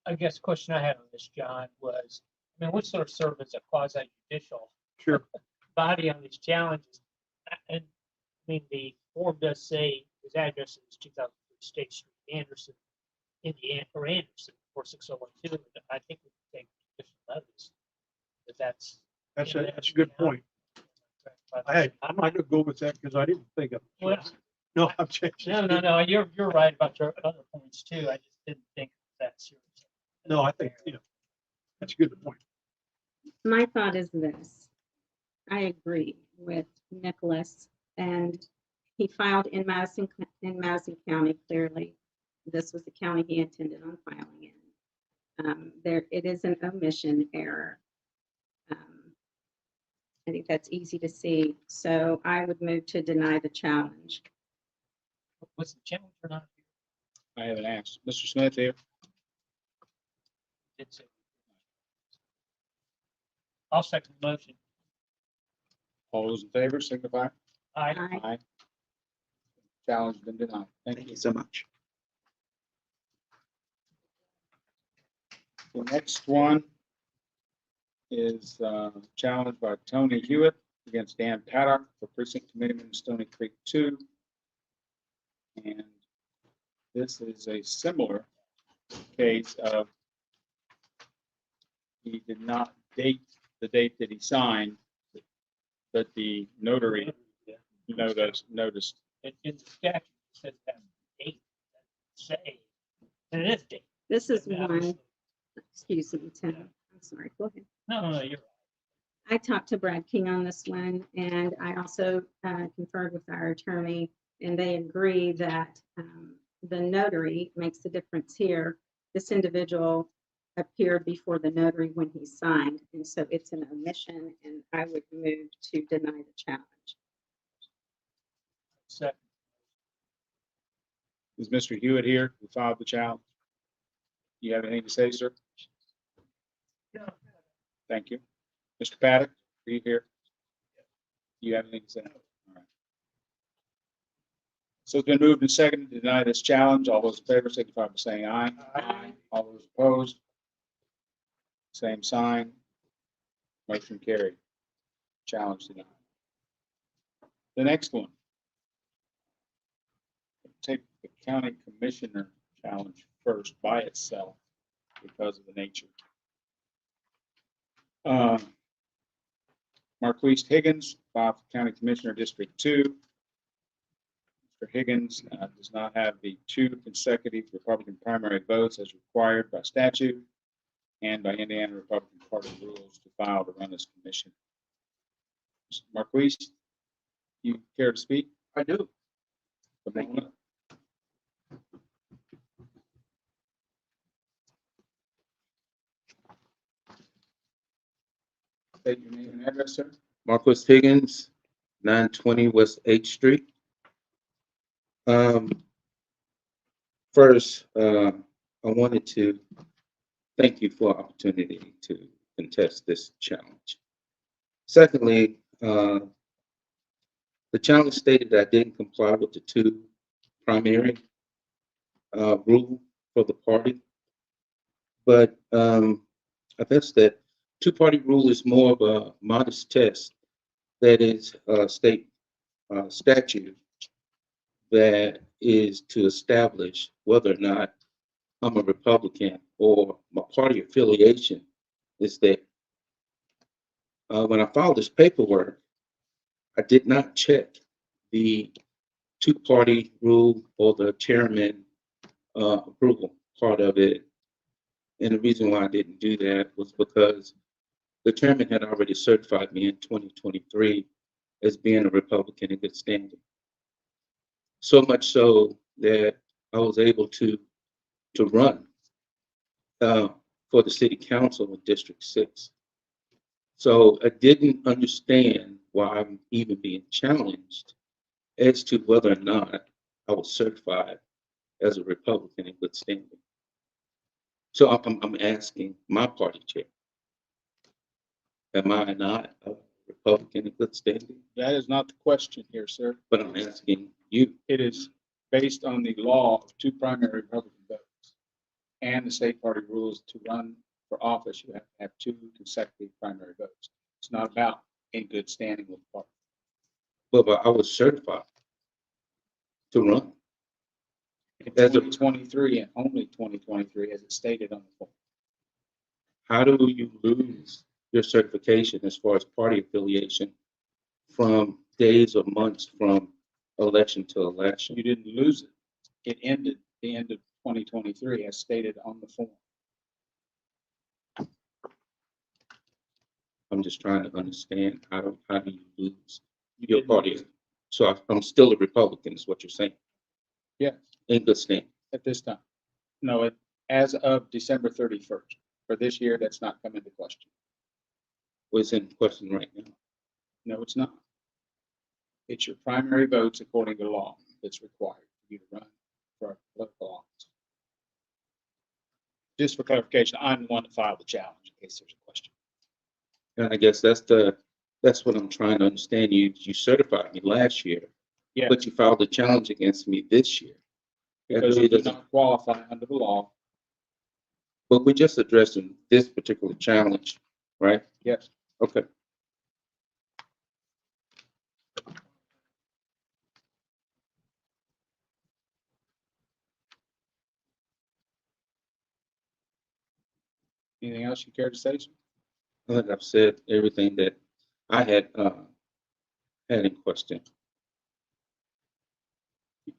I guess the question I had on this, John, was, we sort of serve as a quasi judicial Sure. body on these challenges. And the form does say his address is 2003 State Street, Anderson, Indiana, or Anderson, 46012. I think we can take judicial notice that that's That's a good point. I might not go with that because I didn't think of it. Well, No, I'm changing. no. You're right about your other points too. I just didn't think that serious. No, I think, that's a good point. My thought is this. I agree with Nicholas, and he filed in Madison County, clearly. This was the county he intended on filing in. It is an omission error. I think that's easy to see. So I would move to deny the challenge. Was the challenge or not? I haven't asked. Mr. Smith here. It's- I'll second the motion. All those in favor signify. Aye. Aye. Challenge has been denied. Thank Thank you. you so much. The next one is challenged by Tony Hewitt against Dan Paddock for precinct committeeman Stony Creek 2. And this is a similar case of he did not date the date that he signed, but the notary noticed. In the statute, it says that date, say, and it is date. This is Yeah. one, excuse me, Tim, I'm sorry, go ahead. No, you're right. I talked to Brad King on this one, and I also conferred with our attorney, and they agree that the notary makes the difference here. This individual appeared before the notary when he signed, and so it's an omission, and I would move to deny the challenge. Second. Is Mr. Hewitt here who filed the challenge? You have anything to say, sir? Thank you. Mr. Paddock, are you here? You have anything to say? All right. So it's been moved and seconded to deny this challenge. All those in favor signify by saying aye. Aye. All those opposed? Same sign. Motion carried. Challenge denied. The next one. Take the county commissioner challenge first by itself because of the nature. Marquise Higgins, filed for County Commissioner District 2. Mr. Higgins does not have the 2 consecutive Republican primary votes as required by statute and by Indiana Republican Party rules to file to run as commissioner. Mr. Marquise, you care to speak? I do. Thank you. State your name and address, sir. Marcus Higgins, 920 West H Street. First, I wanted to thank you for the opportunity to contest this challenge. Secondly, the challenge stated that I didn't comply with the 2 primary rule for the party. But I guess that 2-party rule is more of a modest test. That is a state statute that is to establish whether or not I'm a Republican or my party affiliation is there. When I filed this paperwork, I did not check the 2-party rule or the chairman approval part of it. And the reason why I didn't do that was because the chairman had already certified me in 2023 as being a Republican in good standing. So much so that I was able to run for the city council in District 6. So I didn't understand why I'm even being challenged as to whether or not I was certified as a Republican in good standing. So I'm asking my party chair, am I not a Republican in good standing? That is not the question here, sir. But I'm asking you. It is based on the law of 2 primary Republican votes and the state party rules. To run for office, you have to have 2 consecutive primary votes. It's not about in good standing with the party. But I was certified to run. In As a- 2023 and only 2023, as it stated on the form. How do you lose your certification as far as party affiliation from days or months from election to election? You didn't lose it. It ended the end of 2023 as stated on the form. I'm just trying to understand how do you lose You your didn't party? lose it. So I'm still a Republican, is what you're saying? Yes. In good standing. At this time. No, as of December 31st. For this year, that's not come into question. What's in question right now? No, it's not. It's your primary votes according to law that's required for you to run for a political office. just for clarification, I'm the one that filed the challenge in case there's a question. And I guess that's what I'm trying to understand. You certified me last year, Yeah. but you filed a challenge against me this year. That Because really you do doesn't- not qualify under the law. But we're just addressing this particular challenge, right? Yes. Okay. Anything else you care to say, sir? I think I've said everything that I had in question.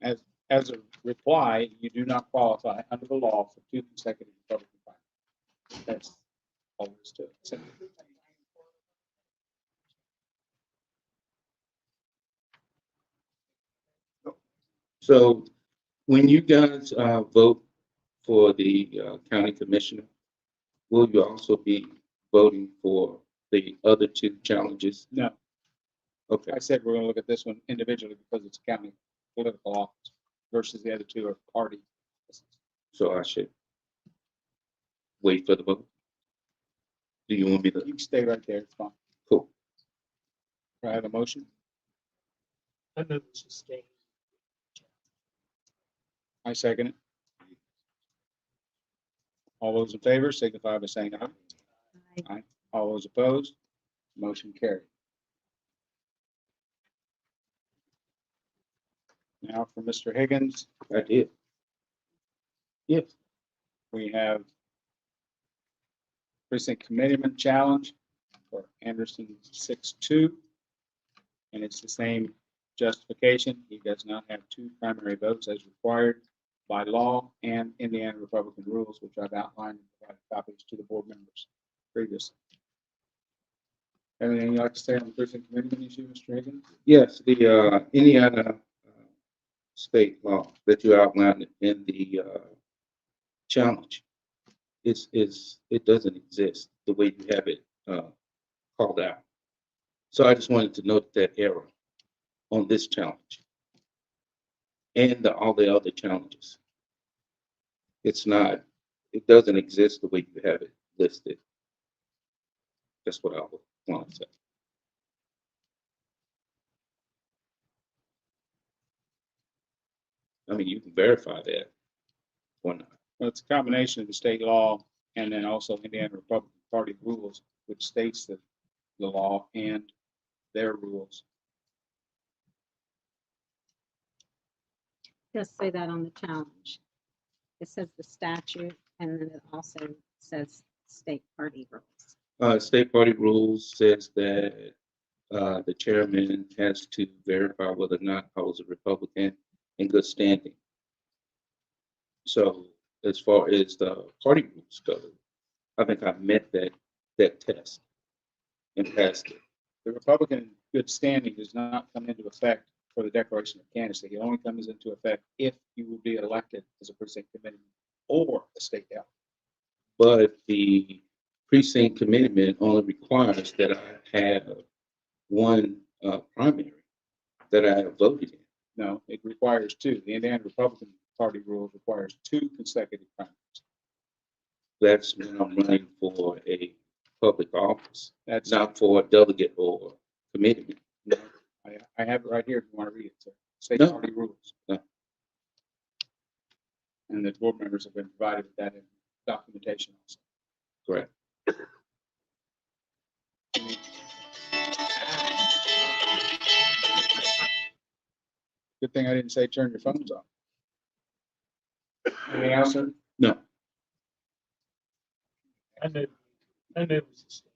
As a reply, you do not qualify under the law for 2 consecutive Republican primaries. That's all there is to it. Simple. So when you guys vote for the county commissioner, will you also be voting for the other 2 challenges? No, Okay, I said we're gonna look at this one individually because it's a county political office versus the other 2 are party. so I should wait for the vote? Do you want me to? You can stay right there, it's fine. Cool. Do I have a motion? I move to sustain. I second it. All those in favor signify by saying aye. All those opposed, motion carried. Now for Mr. Higgins, I did. Yes. we have precinct committeeman challenge for Anderson 6-2. And it's the same justification. He does not have 2 primary votes as required by law and Indiana Republican rules, which I've outlined and provided copies to the board members previously. Anything you'd like to say on the precinct committeeman issue, Mr. Higgins? Yes, the Indiana state law that you outlined in the challenge it doesn't exist the way you have it called out. So I just wanted to note that error on this challenge and all the other challenges. It doesn't exist the way you have it listed. That's what I would want to say. I mean, you can verify that or not. Well, it's a combination of the state law and then also Indiana Republican Party rules, which states that the law and their rules. Just say that on the challenge. It says the statute and then it also says state party rules. State party rules says that the chairman has to verify whether or not I was a Republican in good standing. So as far as the party rules go, I think I met that test and passed it. The Republican good standing does not come into effect for the declaration of candidacy. It only comes into effect if you will be elected as a precinct committeeman or a state delegate. But the precinct committeeman only requires that I have 1 primary that I have voted in. No, it requires 2. The Indiana Republican Party rules requires 2 consecutive primaries. That's when I'm running for a public office, That's not for a delegate or committeeman. I have it right here if you want to read it, sir. State No. party rules. No. And the board members have been provided with that in documentation also. Correct. Good thing I didn't say turn your phones off. Anything else, sir? No. I move to sustain.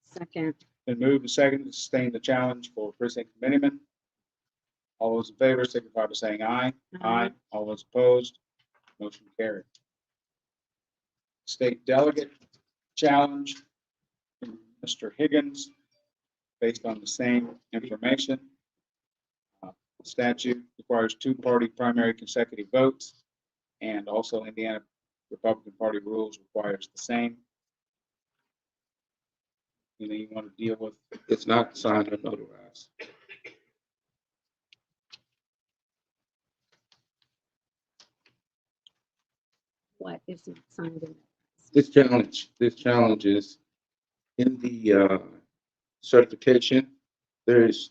Second, Been moved and seconded to sustain the challenge for precinct committeeman. All those in favor signify by saying aye. Aye. All those opposed, motion carried. State delegate challenge from Mr. Higgins, based on the same information. Statute requires 2 party primary consecutive votes, and also Indiana Republican Party rules requires the same. Anything you want to deal with? It's not signed or notarized. what isn't signed in. This challenge is in the certification, there is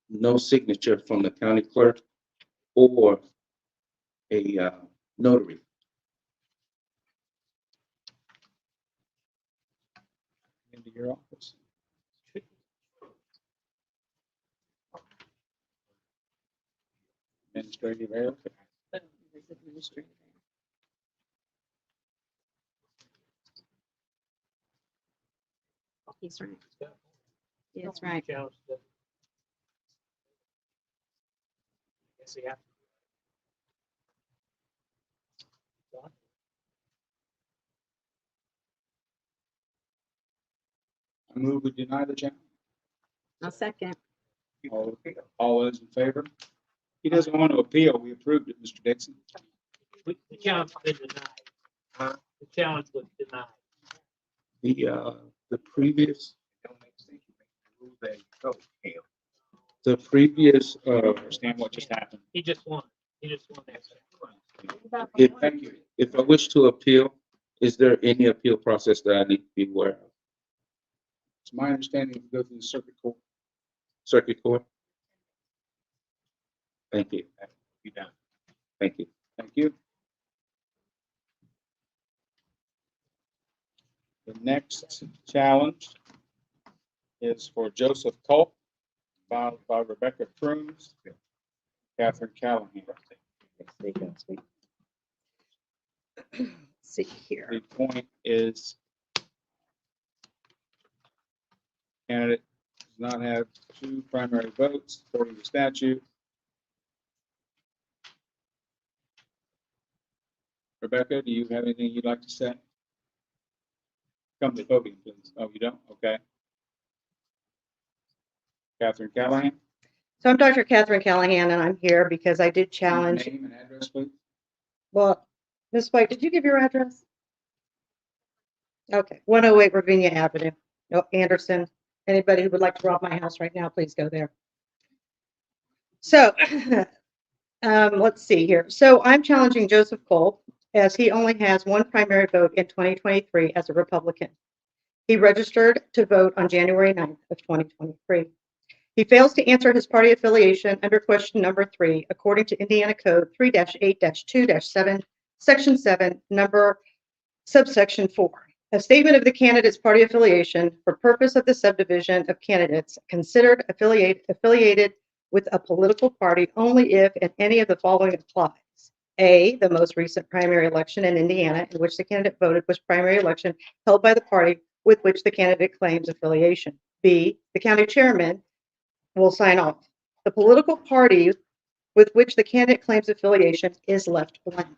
no signature from the county clerk or a notary. Into your office. Administrative error. There's administrative error. He's right. That's right. Challenge the- Yes, yeah. I move we deny the challenge. I'll second. All those in favor? He doesn't want to appeal. We approved it, Mr. Dixon. The challenge was denied. The challenge was denied. The previous. The previous, Understand what just happened. He just won. He just won that. Thank you. if I wish to appeal, is there any appeal process that I need to be aware of? It's my understanding if you go through the circuit court. Circuit court? Thank you. Be done. Thank you. Thank you. The next challenge is for Joseph Culp, filed by Rebecca Crooms, Catherine Callahan. See here. The point is candidate does not have 2 primary votes according to statute. Rebecca, do you have anything you'd like to say? Come to the podium, please. Oh, you don't? Okay. Catherine Callahan? So I'm Dr. Catherine Callahan, and I'm here because I did challenge, Name and address, please. well, Ms. White, did you give your address? Okay, 108 Ravinia Avenue, no, Anderson. Anybody who would like to rob my house right now, please go there. So, let's see here. So I'm challenging Joseph Cole as he only has 1 primary vote in 2023 as a Republican. He registered to vote on January 9th of 2023. He fails to answer his party affiliation under question number 3, according to Indiana Code 3-8-2-7, Section 7, number subsection 4. A statement of the candidate's party affiliation for purpose of the subdivision of candidates considered affiliated with a political party only if and any of the following applies. A, the most recent primary election in Indiana in which the candidate voted was primary election held by the party with which the candidate claims affiliation. B, the county chairman will sign off. The political party with which the candidate claims affiliation is left blank.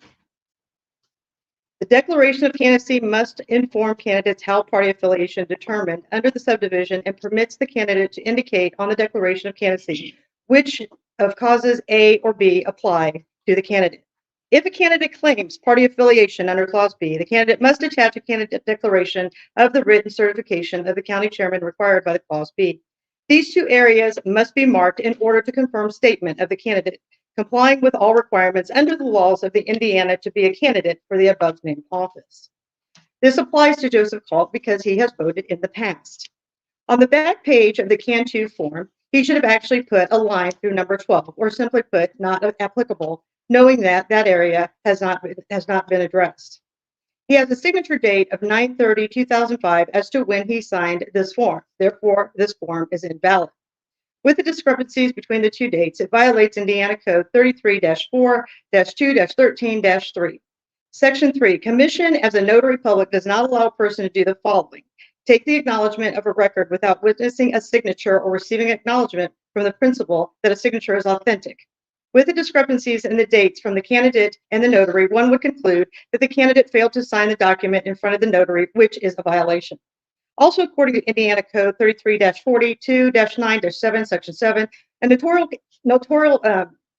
The declaration of candidacy must inform candidates how party affiliation determined under the subdivision and permits the candidate to indicate on the declaration of candidacy which of causes A or B apply to the candidate. If a candidate claims party affiliation under Clause B, the candidate must attach a candidate declaration of the written certification of the county chairman required by the Clause B. These 2 areas must be marked in order to confirm statement of the candidate complying with all requirements under the laws of the Indiana to be a candidate for the above named office. This applies to Joseph Culp because he has voted in the past. On the back page of the Can-To form, he should have actually put a line through number 12, or simply put not applicable, knowing that that area has not been addressed. He has a signature date of 9/30/2005 as to when he signed this form. Therefore, this form is invalid. With the discrepancies between the 2 dates, it violates Indiana Code 33-4-2-13-3. Section 3, commission as a notary public does not allow a person to do the following. Take the acknowledgement of a record without witnessing a signature or receiving acknowledgement from the principal that a signature is authentic. With the discrepancies in the dates from the candidate and the notary, one would conclude that the candidate failed to sign the document in front of the notary, which is a violation. Also, according to Indiana Code 33-42-9-7, Section 7, a notarial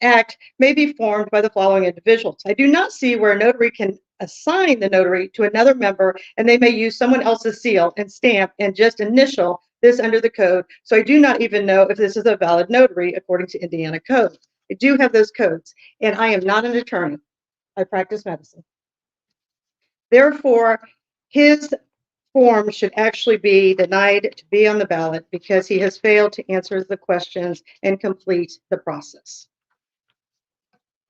act may be formed by the following individuals. I do not see where a notary can assign the notary to another member, and they may use someone else's seal and stamp and just initial this under the code. So I do not even know if this is a valid notary according to Indiana Code. I do have those codes, and I am not an attorney. I practice medicine. Therefore, his form should actually be denied to be on the ballot because he has failed to answer the questions and complete the process.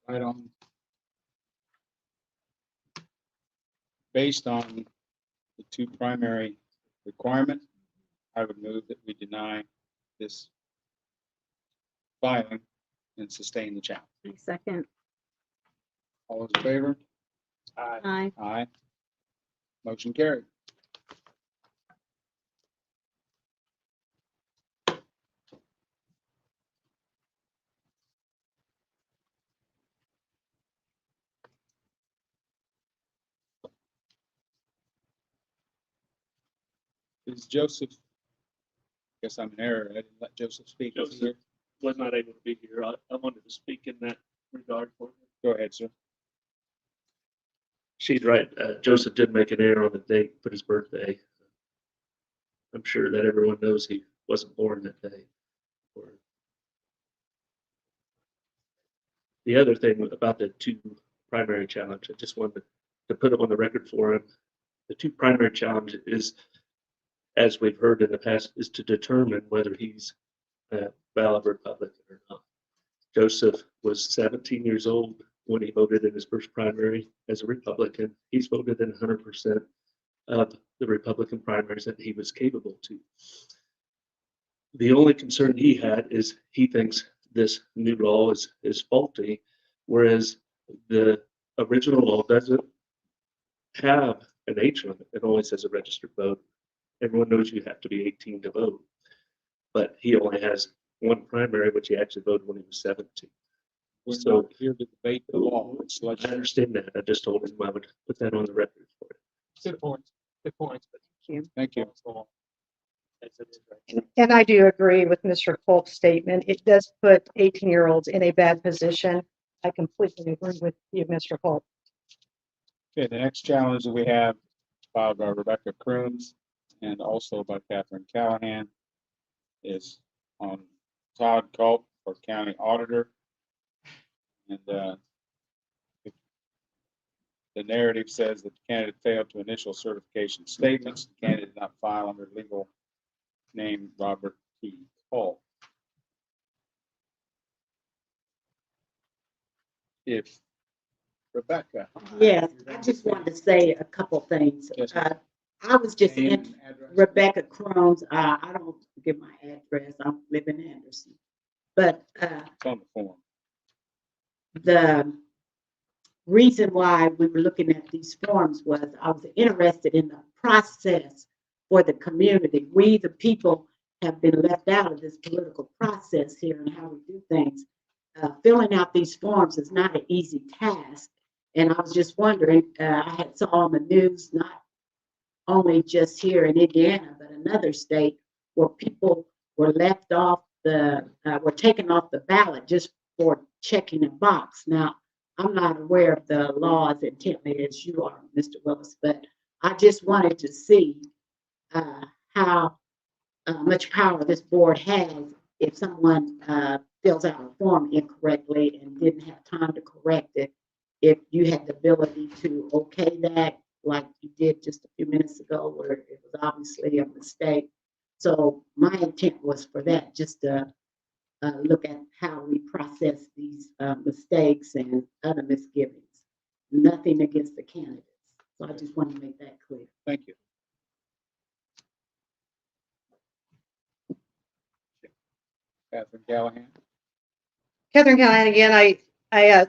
Right on. Based on the two primary requirements, I would move that we deny this filing and sustain the challenge. I second. All those in favor? Aye. Aye. Motion carried. Is Joseph, guess I'm in error, I didn't let Joseph speak. Is he here? Was not able to be here. I wanted to speak in that regard for him. Go ahead, sir. She's right. Joseph did make an error on the date, put his birthday. I'm sure that everyone knows he wasn't born that day. Or- The other thing about the two primary challenge, I just wanted to put them on the record for him. The two primary challenge is, as we've heard in the past, is to determine whether he's a valid Republican or not. Joseph was 17 years old when he voted in his first primary as a Republican. He's voted in 100% of the Republican primaries that he was capable to. The only concern he had is he thinks this new law is faulty, whereas the original law doesn't have an age limit. It only says a registered vote. Everyone knows you have to be 18 to vote, but he only has one primary, which he actually voted when he was 17. We're So- not here to debate the law. It's I legislative. understand that. I just told him I would put that on the record for you. Good points, good points, but. Thank you. That's it, right. And I do agree with Mr. Culp's statement. It does put 18-year-olds in a bad position. I completely agree with you, Mr. Culp. Okay, the next challenge that we have filed by Rebecca Crooms and also by Catherine Callahan is on Todd Culp for county auditor. And the narrative says that the candidate failed to initial certification statements. The candidate did not file under legal name Robert T. Culp. If Rebecca. Yes, I just wanted to say a couple things. Yes, I was just name in and address. Rebecca Crohn's, I don't give my address, I live in Anderson. But It's on the form. the reason why we were looking at these forms was I was interested in the process for the community. We, the people, have been left out of this political process here and how we do things. Filling out these forms is not an easy task. And I was just wondering, I had saw on the news, not only just here in Indiana, but another state where people were left off were taken off the ballot just for checking a box. Now, I'm not aware of the law as intently as you are, Mr. Willis, but I just wanted to see how much power this board has if someone fills out a form incorrectly and didn't have time to correct it. If you had the ability to okay that, like you did just a few minutes ago, where it was obviously a mistake. So my intent was for that, just to look at how we process these mistakes and other misgivings. Nothing against the candidates. So I just want to make that clear. Thank you. Catherine Callahan. Catherine Callahan, again,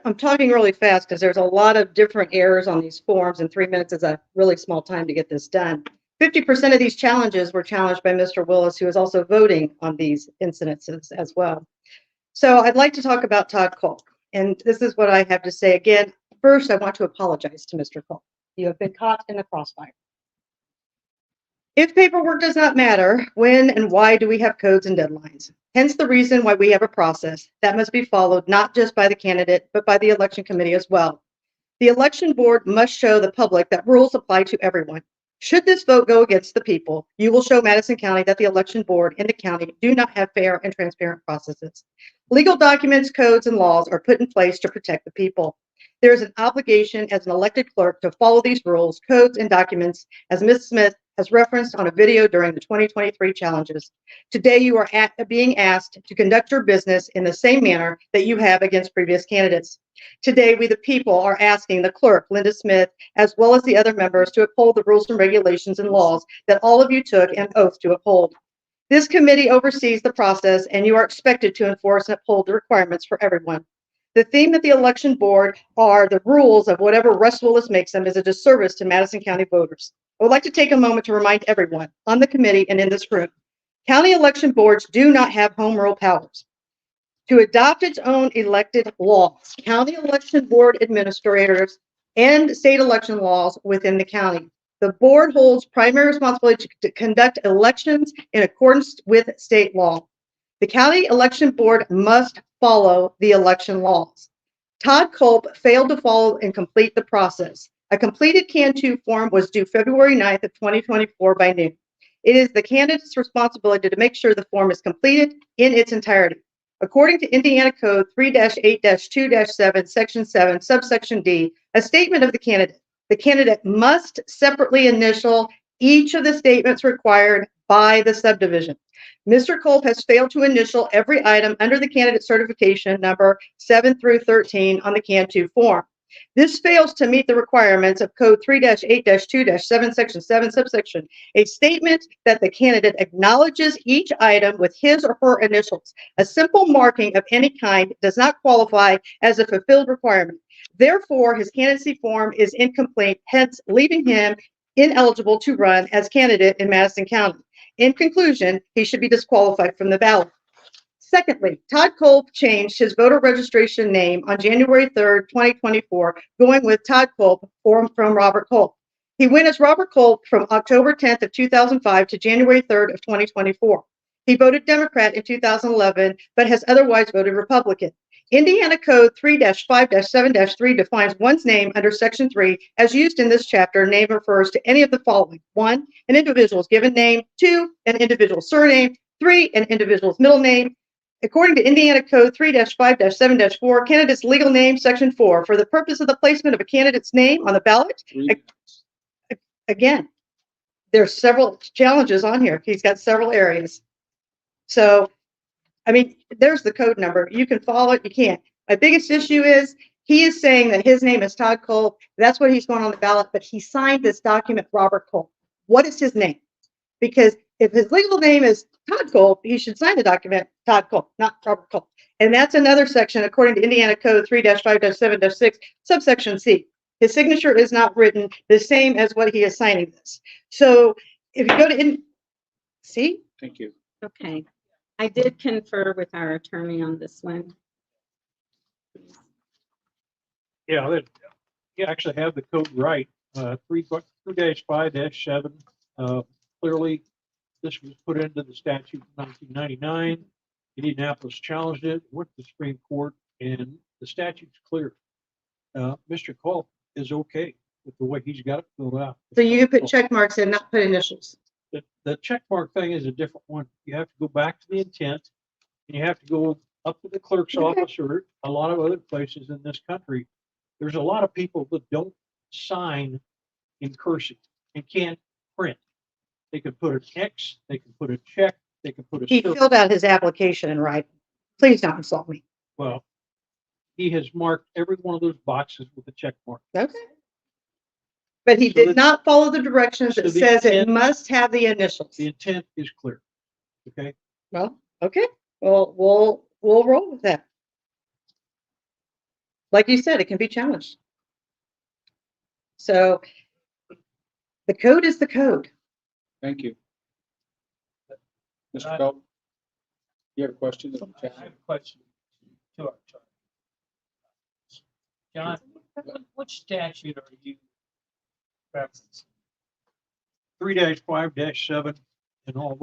I'm talking really fast because there's a lot of different errors on these forms, and 3 minutes is a really small time to get this done. 50% of these challenges were challenged by Mr. Willis, who is also voting on these incidences as well. So I'd like to talk about Todd Culp, and this is what I have to say. Again, first, I want to apologize to Mr. Culp. You have been caught in the crossfire. If paperwork does not matter, when and why do we have codes and deadlines? Hence the reason why we have a process that must be followed not just by the candidate, but by the election committee as well. The election board must show the public that rules apply to everyone. Should this vote go against the people, you will show Madison County that the election board and the county do not have fair and transparent processes. Legal documents, codes, and laws are put in place to protect the people. There is an obligation as an elected clerk to follow these rules, codes, and documents as Ms. Smith has referenced on a video during the 2023 challenges. Today, you are being asked to conduct your business in the same manner that you have against previous candidates. Today, we the people are asking the clerk, Linda Smith, as well as the other members to uphold the rules and regulations and laws that all of you took an oath to uphold. This committee oversees the process, and you are expected to enforce and uphold the requirements for everyone. The theme of the election board are the rules of whatever Russ Willis makes them is a disservice to Madison County voters. I would like to take a moment to remind everyone on the committee and in this room, county election boards do not have home rule powers to adopt its own elected laws. County election board administrators and state election laws within the county. The board holds primary responsibility to conduct elections in accordance with state law. The county election board must follow the election laws. Todd Culp failed to follow and complete the process. A completed Can-2 form was due February 9th of 2024 by noon. It is the candidate's responsibility to make sure the form is completed in its entirety. According to Indiana Code 3-8-2-7, Section 7, subsection D, a statement of the candidate must separately initial each of the statements required by the subdivision. Mr. Culp has failed to initial every item under the candidate certification number 7 through 13 on the Can-2 form. This fails to meet the requirements of Code 3-8-2-7, Section 7, subsection, a statement that the candidate acknowledges each item with his or her initials. A simple marking of any kind does not qualify as a fulfilled requirement. Therefore, his candidacy form is incomplete, hence leaving him ineligible to run as candidate in Madison County. In conclusion, he should be disqualified from the ballot. Secondly, Todd Culp changed his voter registration name on January 3rd, 2024, going with Todd Culp from Robert Culp. He went as Robert Culp from October 10th of 2005 to January 3rd of 2024. He voted Democrat in 2011, but has otherwise voted Republican. Indiana Code 3-5-7-3 defines one's name under Section 3 as used in this chapter. Name refers to any of the following. 1, an individual's given name. 2, an individual's surname. 3, an individual's middle name. According to Indiana Code 3-5-7-4, candidate's legal name, Section 4, for the purpose of the placement of a candidate's name on the ballot. Again, there's several challenges on here. He's got several areas. So, I mean, there's the code number. You can follow it, you can't. My biggest issue is he is saying that his name is Todd Culp. That's what he's going on the ballot, but he signed this document, Robert Culp. What is his name? Because if his legal name is Todd Culp, he should sign the document Todd Culp, not Robert Culp. And that's another section, according to Indiana Code 3-5-7-6, subsection C. His signature is not written the same as what he is signing this. So if you go to see? Thank you. Okay. I did confer with our attorney on this one. Yeah, you actually have the code right. 3-5-7. Clearly, this was put into the statute in 1999. Indianapolis challenged it, went to the Supreme Court, and the statute's clear. Mr. Culp is okay with the way he's got it filled out. So you put check marks in, not put initials. The check mark thing is a different one. You have to go back to the intent, and you have to go up to the clerk's office or a lot of other places in this country. There's a lot of people that don't sign in cursive and can't print. They can put an X, they can put a check, they can put a He circle. filled out his application in writing. Please don't insult me. Well, he has marked every one of those boxes with a check mark. Okay. But he So did the- not follow the directions so that the says it intent- must have the initials. The intent is clear. Okay, Well, okay, well, we'll roll with that. Like you said, it can be challenged. So the code is the code. Thank you. Mr. Culp, you have a question? I have a question to our attorney. John, which statute are you referencing? 3-5-7 and all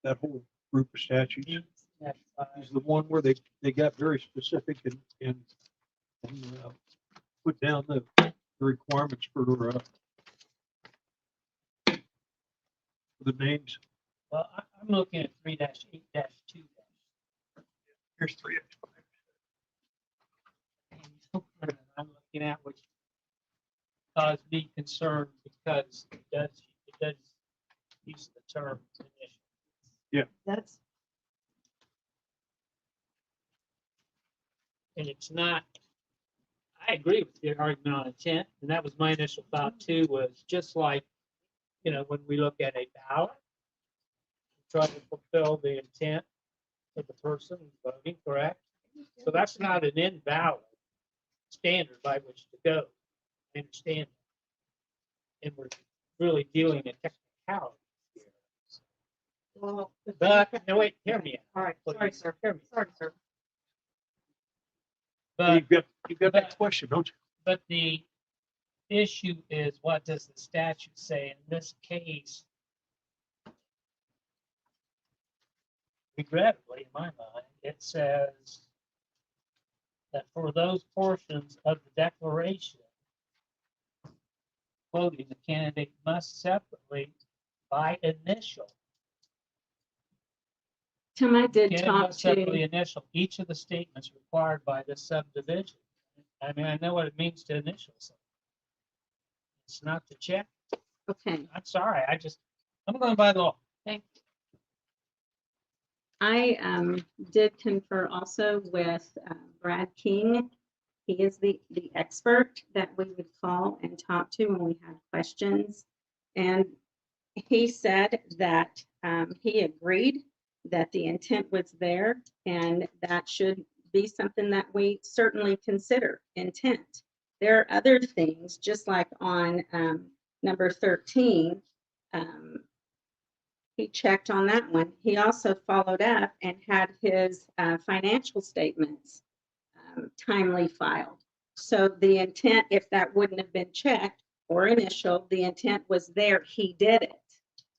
that whole group of statutes is the one where they got very specific and put down the requirements for the names. Well, I'm looking at 3-8-2. Here's 3. I'm looking looking at, which caused me concern because it does use the term initial. That's, And it's not, I agree with your argument on intent, and that was my initial thought too, was just like, when we look at a ballot, try to fulfill the intent of the person voting, correct? So that's not an invalid standard by which to go. I understand. And we're really dealing in technicality. well. But, no, wait, hear me out. All right, sorry, please. sir. Hear me. Sorry, sir. But, You've got that question, don't you? but the issue is, what does the statute say in this case? Regrettably, in my mind, it says that for those portions of the declaration, quoting, the candidate must separately by initial. Tim, I did Candidate talk must separately to, initial each of the statements required by this subdivision. I mean, I know what it means to initial something. It's not to check. okay, I'm sorry, I'm going by the law. I did confer also with Brad King. He is the expert that we would call and talk to when we had questions. And he said that he agreed that the intent was there, and that should be something that we certainly consider, intent. There are other things, just like on number 13, he checked on that one. He also followed up and had his financial statements timely filed. So the intent, if that wouldn't have been checked or initial, the intent was there, he did it.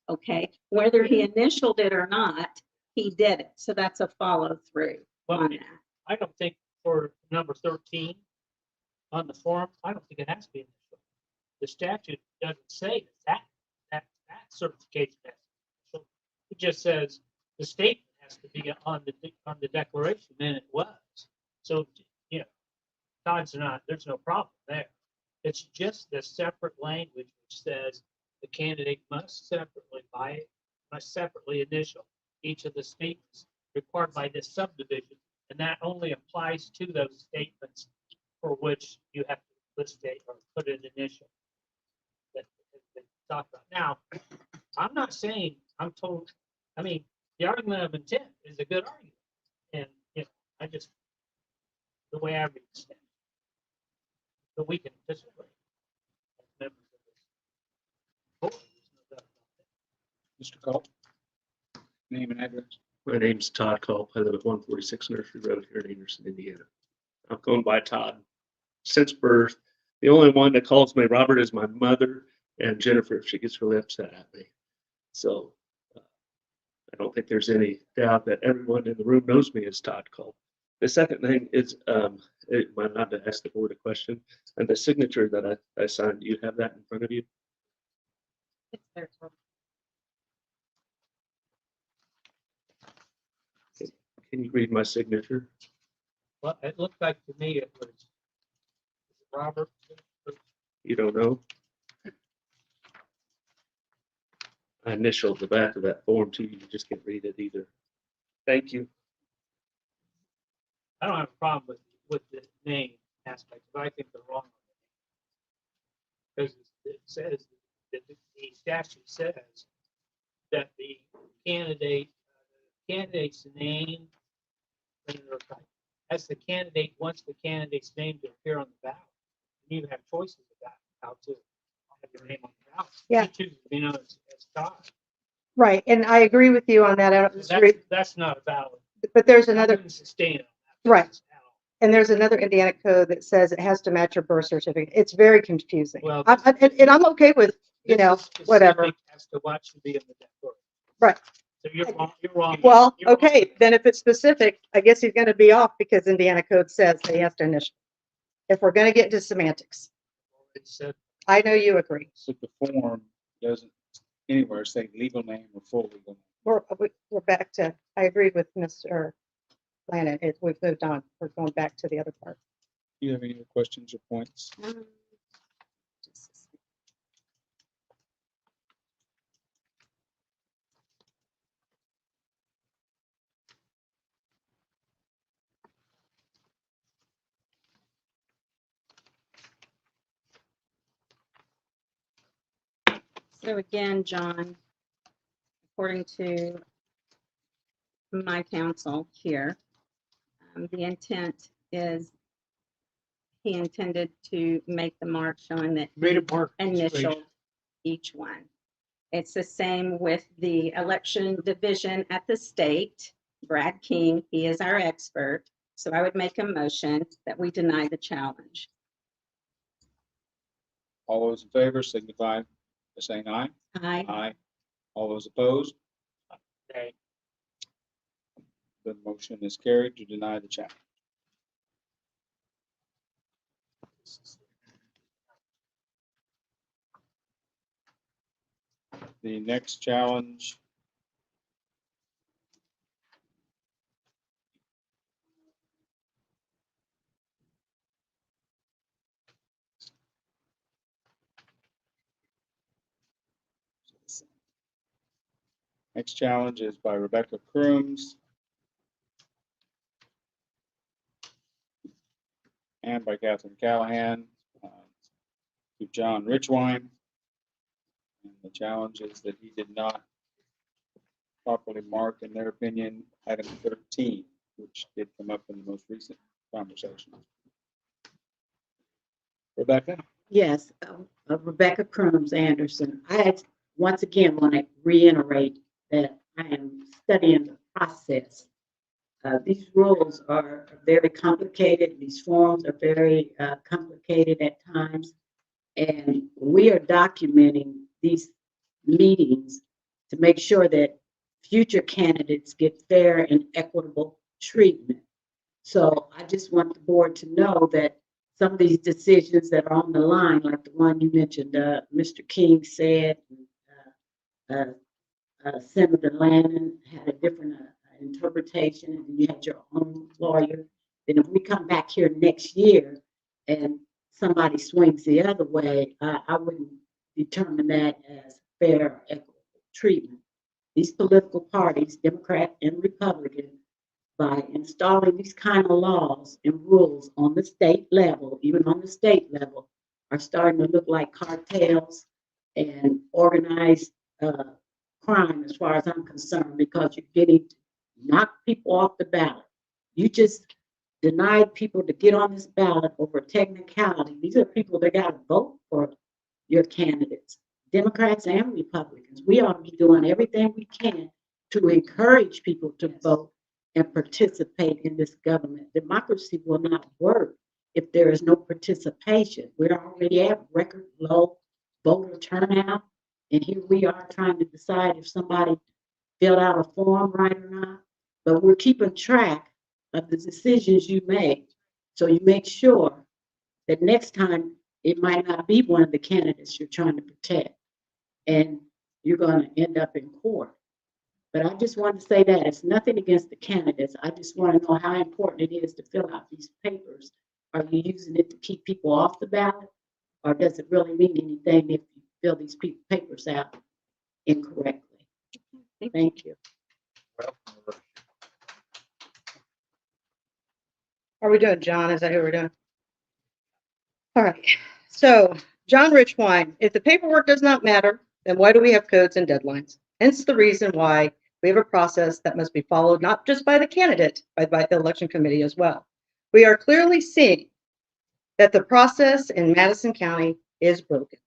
Okay, whether he initialed it or not, he did it. So that's a follow through Well, on that. I don't think for number 13 on the form, I don't think it has to be initial. The statute doesn't say that certification has to be initial. It just says the statement has to be on the declaration, and it was. So, there's no problem there. It's just the separate language which says the candidate must separately initial each of the statements required by this subdivision, and that only applies to those statements for which you have to list date or put an initial that talk about. Now, I'm not saying the argument of intent is a good argument, and the way I read the statute, but we can disagree as members of this board. There's no doubt about that. Mr. Culp? Name and address. My name's Todd Culp. I live at 146 Nursery Road here in Anderson, Indiana. I'm going by Todd since birth. The only one that calls me Robert is my mother, and Jennifer, if she gets really upset at me. So I don't think there's any doubt that everyone in the room knows me as Todd Culp. The second thing is, am I allowed to ask the board a question? And the signature that I signed, do you have that in front of you? It's there, sir. Can you read my signature? Well, it looked like to me it was Robert. You don't know? I initialed the back of that form too. You just can't read it either. Thank you. I don't have a problem with the name aspect, but I think they're wrong. Because it says, the statute says that the candidate's name, as the candidate, wants the candidate's name to appear on the ballot. You have choices about how to have your name on the ballot. Yeah. You choose to be known as Todd. Right, and I agree with you on that. I don't disagree, That's not a valid. but there's another, Sustain it. right. And there's another Indiana code that says it has to match your birth certificate. It's very confusing. Well, And I'm okay with, whatever. As to what should be in the declaration. Right. So you're wrong. Well, You're wrong. okay, then if it's specific, I guess he's gonna be off because Indiana code says that he has to initial. If we're gonna get into semantics, It said, I know you agree. So the form doesn't anywhere say legal name or full legal name. We're back to, I agree with Mr. Lannon, we've moved on. We're going back to the other part. Do you have any other questions or points? Just a second. So again, John, according to my counsel here, the intent is he intended to make the mark showing that Made a mark. initial each one. It's the same with the election division at the state. Brad King, he is our expert. So I would make a motion that we deny the challenge. All those in favor signify by saying aye. Aye. Aye. All those opposed, Okay. the motion is carried to deny the challenge. The next challenge is by Rebecca Crooms and by Catherine Callahan to John Richwine. And the challenge is that he did not properly mark, in their opinion, item 13, which did come up in the most recent conversation. Rebecca? Yes, Rebecca Crooms Anderson. Once again want to reiterate that I am studying the process. These rules are very complicated. These forms are very complicated at times. And we are documenting these meetings to make sure that future candidates get fair and equitable treatment. So I just want the board to know that some of these decisions that are on the line, like the one you mentioned, Mr. King said, Senator Lannon had a different interpretation, and you had your own lawyer. Then if we come back here next year and somebody swings the other way, I wouldn't determine that as fair, equitable treatment. These political parties, Democrat and Republican, by installing these kind of laws and rules on the state level, even on the state level, are starting to look like cartels and organized crime as far as I'm concerned, because you're getting to knock people off the ballot. You just denied people to get on this ballot over technicality. These are people that got to vote for your candidates, Democrats and Republicans. We ought to be doing everything we can to encourage people to vote and participate in this government. Democracy will not work if there is no participation. We're already at record low voter turnout, and here we are trying to decide if somebody filled out a form right or not. But we're keeping track of the decisions you make, so you make sure that next time it might not be one of the candidates you're trying to protect, and you're going to end up in court. But I just want to say that it's nothing against the candidates. I just want to know how important it is to fill out these papers. Are you using it to keep people off the ballot? Or does it really mean anything if you fill these papers out incorrectly? Thank you. Are we doing John? Is that who we're doing? All right. So John Richwine, if the paperwork does not matter, then why do we have codes and deadlines? Hence the reason why we have a process that must be followed, not just by the candidate, but by the election committee as well. We are clearly seeing that the process in Madison County is broken.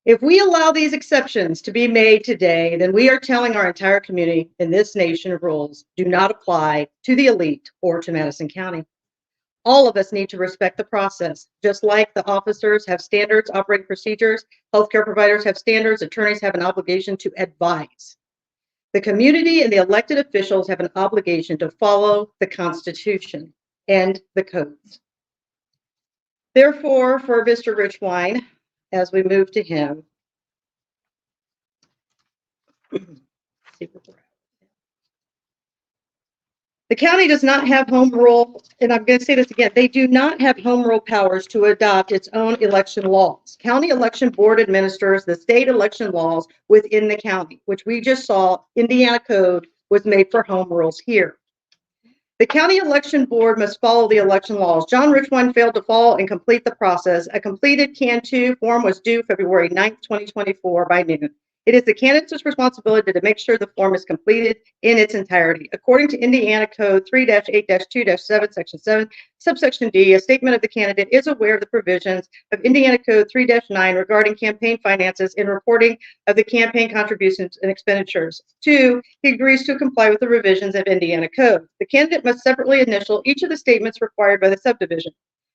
If we allow these exceptions to be made today, then we are telling our entire community in this nation rules do not apply to the elite or to Madison County. All of us need to respect the process, just like the officers have standards, operating procedures, healthcare providers have standards, attorneys have an obligation to advise. The community and the elected officials have an obligation to follow the Constitution and the codes. Therefore, for Mr. Richwine, as we move to him, The county does not have home rule, and I'm going to say this again, they do not have home rule powers to adopt its own election laws. County Election Board administers the state election laws within the county, which we just saw Indiana code was made for home rules here. The county election board must follow the election laws. John Richwine failed to follow and complete the process. A completed Can 2 form was due February 9th, 2024 by noon. It is the candidate's responsibility to make sure the form is completed in its entirety. According to Indiana Code 3-8-2-7, Section 7, Subsection D, a statement of the candidate is aware of the provisions of Indiana Code 3-9 regarding campaign finances and reporting of the campaign contributions and expenditures. 2, he agrees to comply with the revisions of Indiana Code. The candidate must separately initial each of the statements required by the subdivision.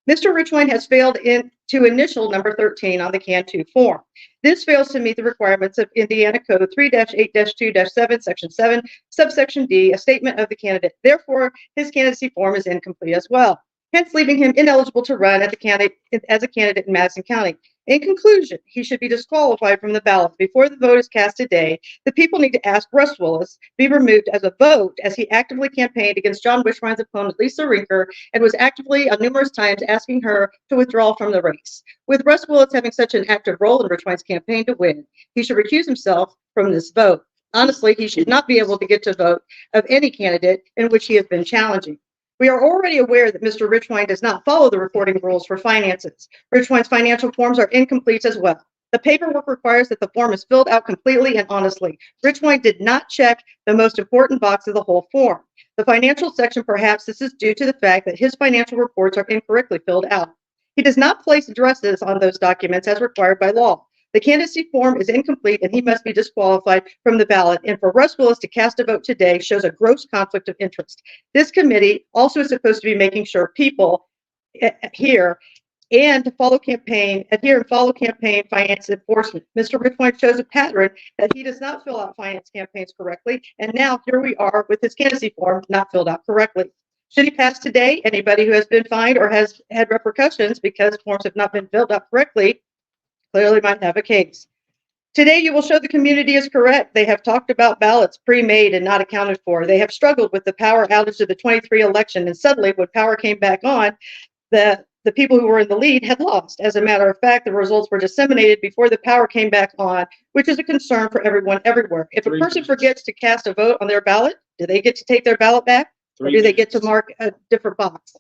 Mr. Richwine has failed to initial number 13 on the Can 2 form. This fails to meet the requirements of Indiana Code 3-8-2-7, Section 7, Subsection D, a statement of the candidate. Therefore, his candidacy form is incomplete as well, hence leaving him ineligible to run as a candidate in Madison County. In conclusion, he should be disqualified from the ballot. Before the vote is cast today, the people need to ask Russ Willis be removed as a vote, as he actively campaigned against John Wishrine's opponent, Lisa Rinker, and was actively on numerous times asking her to withdraw from the race. With Russ Willis having such an active role in Richwine's campaign to win, he should recuse himself from this vote. Honestly, he should not be able to get to vote of any candidate in which he has been challenging. We are already aware that Mr. Richwine does not follow the reporting rules for finances. Richwine's financial forms are incomplete as well. The paperwork requires that the form is filled out completely and honestly. Richwine did not check the most important box of the whole form. The financial section, perhaps this is due to the fact that his financial reports are incorrectly filled out. He does not place addresses on those documents as required by law. The candidacy form is incomplete and he must be disqualified from the ballot. And for Russ Willis to cast a vote today shows a gross conflict of interest. This committee also is supposed to be making sure people adhere and follow campaign finance enforcement. Mr. Richwine shows a pattern that he does not fill out finance campaigns correctly. And now here we are with his candidacy form not filled out correctly. Should he pass today, anybody who has been fined or has had repercussions because forms have not been filled out correctly clearly might have a case. Today, you will show the community is correct. They have talked about ballots pre-made and not accounted for. They have struggled with the power outage of the 23 election, and suddenly when power came back on, the people who were in the lead had lost. As a matter of fact, the results were disseminated before the power came back on, which is a concern for everyone everywhere. If a person forgets to cast a vote on their ballot, do they get to take their ballot back? Or do they get to mark a different box?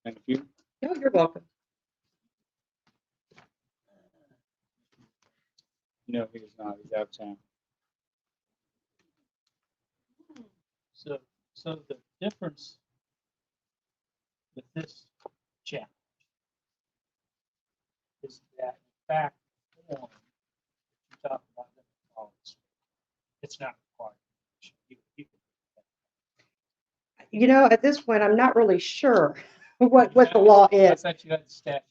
Thank you. No, you're welcome. No, he's not. He's out of town. So the difference with this challenge is that in fact, the form you talk about in the policy, it's not required. You know, at this point, I'm not really sure what the law I is. thought you had the statute,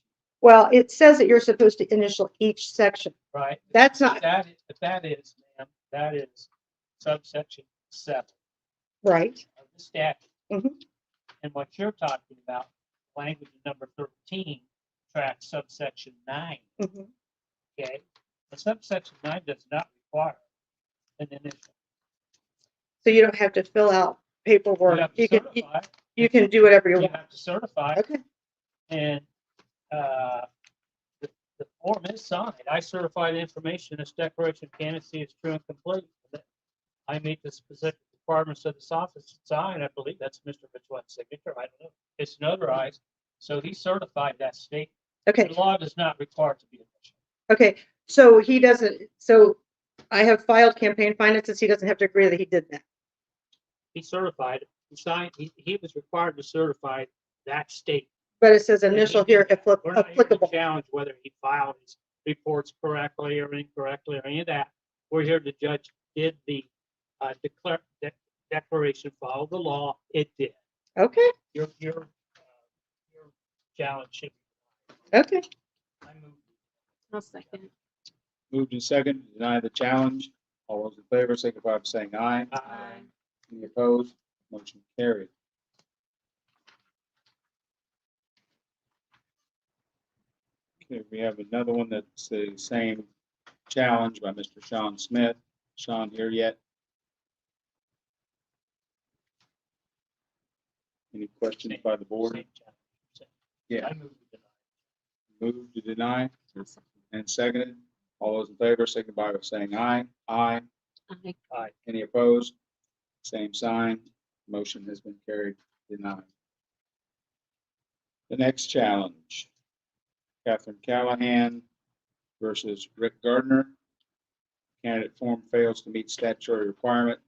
Well, it says that you're supposed to initial each section. right? That's not That is, ma'am, that is subsection 7 right. of the statute. Mhm. And what you're talking about, language number 13, tracks subsection 9. Mhm. Okay, the subsection 9 does not require an initial. So you don't have to fill out paperwork. You have to You can certify. you can do whatever you You want. have to certify, Okay. and the form is signed. I certify the information. This declaration of candidacy is true and complete. I meet the specific requirements of this office to sign. I believe that's Mr. Richwell's signature. I don't know. It's notarized, so he certified that statement. Okay. The law does not require it to be official. Okay. So he doesn't. So I have filed campaign finances. He doesn't have to agree that he did that. He certified. He signed. He was required to certify that statement. But it says initial here We're not here to applicable. challenge whether he filed his reports correctly or incorrectly or any of that. We're here to judge, did the declaration follow the law? It did. Okay. Your challenge should Okay. I move. I'll second. Moved in second, to deny the challenge. All those in favor, signify by saying aye. Aye. Any opposed? Motion carried. Okay, we have another one that's the same challenge by Mr. Sean Smith. Sean here yet? Any questions by the board? Same challenge. Yeah. I move to deny. Move to deny and seconded. All those in favor signify by saying aye. Aye. I Aye. Any opposed? Same sign. Motion has been carried, denied. The next challenge, Catherine Callahan versus Rick Gardner. Candidate form fails to meet statutory requirement,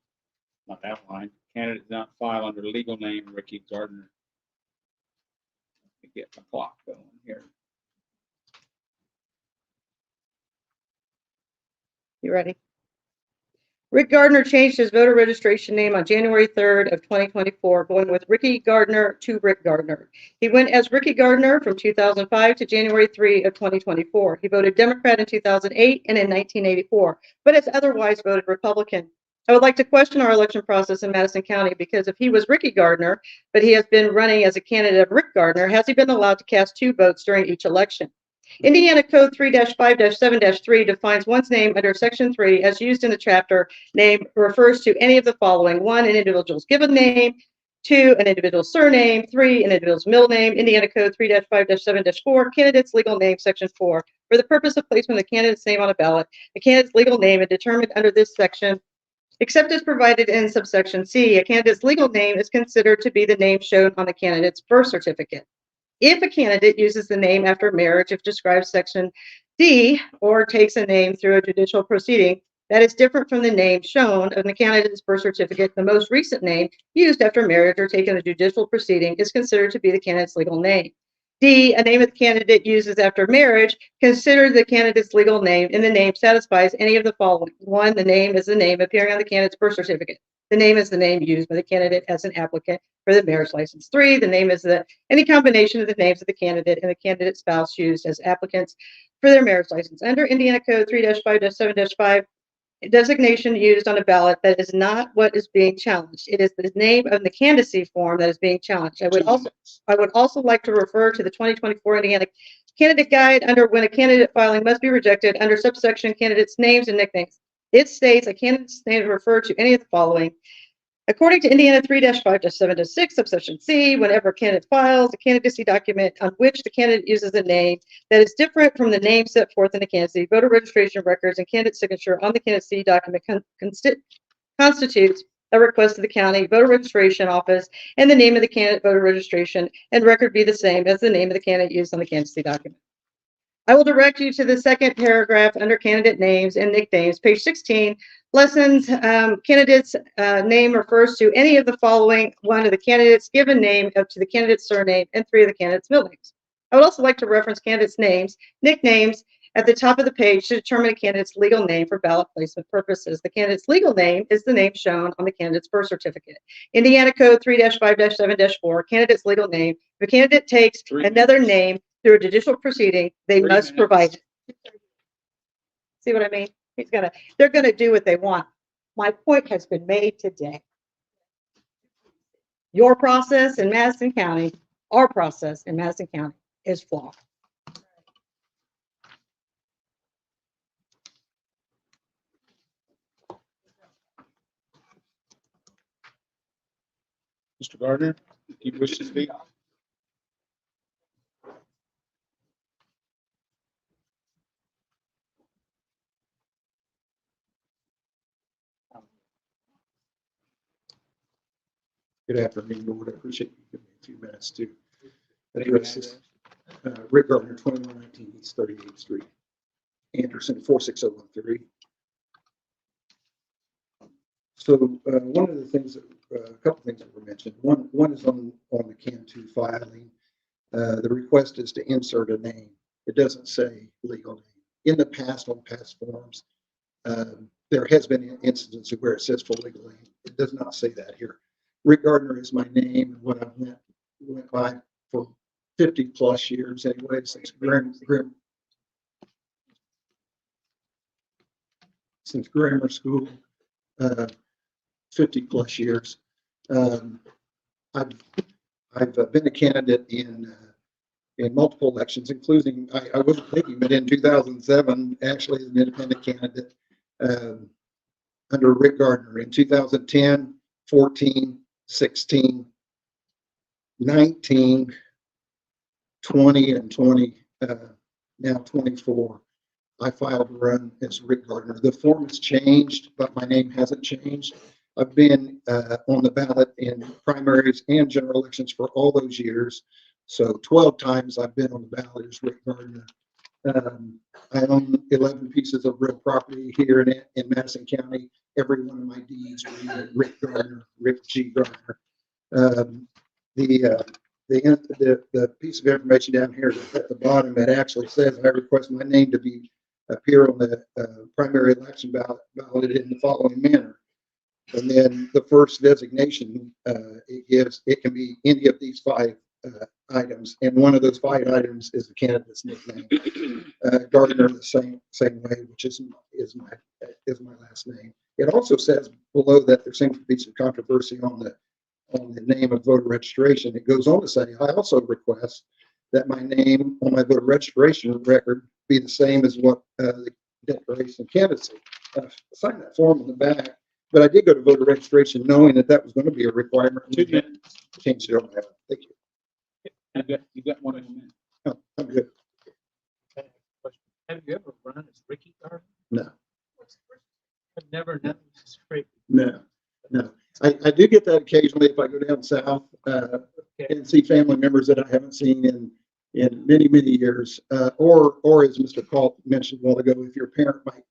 not outlined. Candidate did not file under legal name Ricky Gardner. Let me get my clock going here. You ready? Rick Gardner changed his voter registration name on January 3rd of 2024, going with Ricky Gardner to Rick Gardner. He went as Ricky Gardner from 2005 to January 3 of 2024. He voted Democrat in 2008 and in 1984, but has otherwise voted Republican. I would like to question our election process in Madison County because if he was Ricky Gardner, but he has been running as a candidate of Rick Gardner, has he been allowed to cast 2 votes during each election? Indiana Code 3-5-7-3 defines one's name under Section 3 as used in the chapter name refers to any of the following: 1, an individual's given name; 2, an individual's surname; 3, an individual's middle name. Indiana Code 3-5-7-4, candidate's legal name, Section 4. For the purpose of placement of the candidate's name on a ballot, a candidate's legal name is determined under this section, except as provided in subsection C. A candidate's legal name is considered to be the name shown on the candidate's birth certificate. If a candidate uses the name after marriage, if described Section D, or takes a name through a judicial proceeding that is different from the name shown on the candidate's birth certificate, the most recent name used after marriage or taken a judicial proceeding is considered to be the candidate's legal name. D, a name that the candidate uses after marriage, consider the candidate's legal name, and the name satisfies any of the following. 1, the name is the name appearing on the candidate's birth certificate. The name is the name used by the candidate as an applicant for the marriage license. 3, the name is any combination of the names of the candidate and the candidate's spouse used as applicants for their marriage license. Under Indiana Code 3-5-7-5, designation used on a ballot that is not what is being challenged. It is the name of the candidacy form that is being challenged. I would also like to refer to the 2024 Indiana Candidate Guide under when a candidate filing must be rejected under subsection candidates' names and nicknames. It states a candidate's name refer to any of the following. According to Indiana 3-5-7-6, subsection C, whenever a candidate files a candidacy document on which the candidate uses a name that is different from the name set forth in the candidacy, voter registration records and candidate signature on the candidacy document constitutes a request to the county voter registration office, and the name of the candidate voter registration and record be the same as the name of the candidate used on the candidacy document. I will direct you to the second paragraph under candidate names and nicknames, page 16. Lessons, candidate's name refers to any of the following: 1, of the candidate's given name, up to the candidate's surname, and 3 of the candidate's middle names. I would also like to reference candidates' names, nicknames at the top of the page to determine a candidate's legal name for ballot placement purposes. The candidate's legal name is the name shown on the candidate's birth certificate. Indiana Code 3-5-7-4, candidate's legal name. If a candidate takes another name through a judicial proceeding, they 3 must minutes. provide it. See what I mean? They're gonna do what they want. My point has been made today. Your process in Madison County, our process in Madison County is flawed. Mr. Gardner, do you wish to speak? Good afternoon, Lord. I appreciate you giving me a few minutes to address this. Rick Gardner, 2119 East 38th Street, Anderson, 46013. So one of the things, a couple things that were mentioned. One is on the CAN2 filing. The request is to insert a name. It doesn't say legal name. In the past, on past forms, there has been instances where it says full legal name. It does not say that here. Rick Gardner is my name, and what I've went by for 50 plus years anyway, since grammar school, 50 plus years. I've been a candidate in multiple elections, including I wasn't thinking, but in 2007, actually as an independent candidate under Rick Gardner in 2010, 14, 16, 19, 20, and 20, now 24, I filed to run as Rick Gardner. The form has changed, but my name hasn't changed. I've been on the ballot in primaries and general elections for all those years. So 12 times I've been on the ballot as Rick Gardner. I own 11 pieces of real property here in Madison County. Every one of my deeds read Rick Gardner, Rick G. Gardner. The piece of information down here at the bottom, it actually says, I request my name to appear on the primary election ballot in the following manner. And then the first designation it can be any of these 5 items, and one of those 5 items is the candidate's nickname. Gardner the same way, which is my last name. It also says below that there seems to be some controversy on the name of voter registration. It goes on to say, I also request that my name on my voter registration record be the same as what the declaration of candidacy. I signed that form on the back, but I did go to voter registration knowing that was going to be a requirement. 2 minutes. Changed it on my own. Thank you. You got 1 minute. Oh, I'm good. Have you ever run as Ricky Gardner? No, I've never known this is crazy. no. I do get that occasionally if I go down south and see family members that I haven't seen in many, many years. Or as Mr. Call mentioned a while ago, if your parent might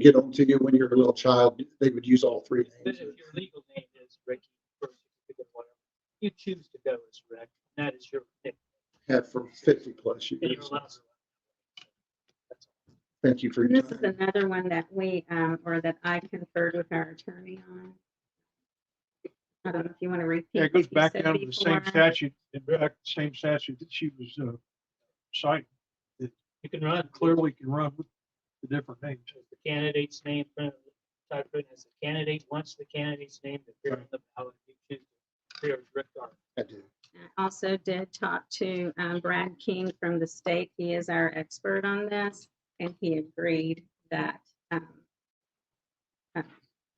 get on to you when you're a little child, they would use all 3 But names. if your legal name is Ricky, first whatever, you choose to go as Rick, and that is your nickname. Have for 50 plus And you're years. allowed to- Thank you for And your this is time. another one that or that I conferred with our attorney on. I don't know if you want to repeat. Yeah, it goes what you back said down to the same before. statute, the same statute that she was citing. You can run Clearly can run with the different names. the candidate's name, type in as the candidate. Once the candidate's name appears on the ballot, you choose to appear as Rick Gardner. I do. I also did talk to Brad King from the state. He is our expert on this, and he agreed that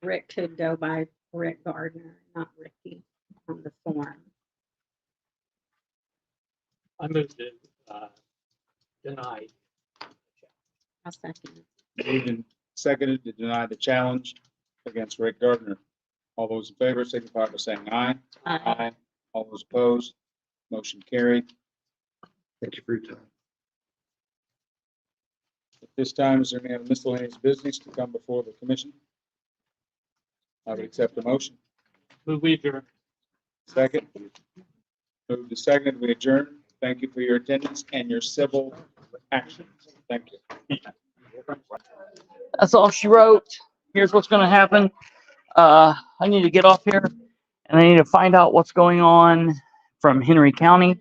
Rick could go by Rick Gardner, not Ricky, on the form. I moved to deny. I'll second it. Moved and seconded to deny the challenge against Rick Gardner. All those in favor signify by saying aye. Aye. All those opposed, motion carried. Thank you for your time. At this time, is there any other miscellaneous business to come before the commission? I would accept the motion. Move we adjourn. Second. Move to second, we adjourn. Thank you for your attendance and your civil actions. Thank you. That's all she wrote. Here's what's going to happen. I need to get off here and I need to find out what's going on from Henry County.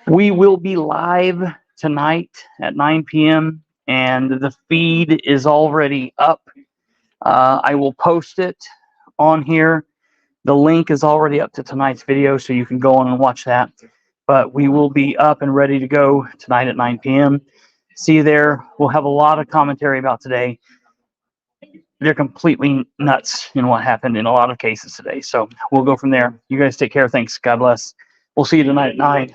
We will be live tonight at 9 p.m. and the feed is already up. I will post it on here. The link is already up to tonight's video, so you can go on and watch that. But we will be up and ready to go tonight at 9 p.m. See you there. We'll have a lot of commentary about today. They're completely nuts in what happened in a lot of cases today. So we'll go from there. You guys take care. Thanks. God bless. We'll see you tonight at 9.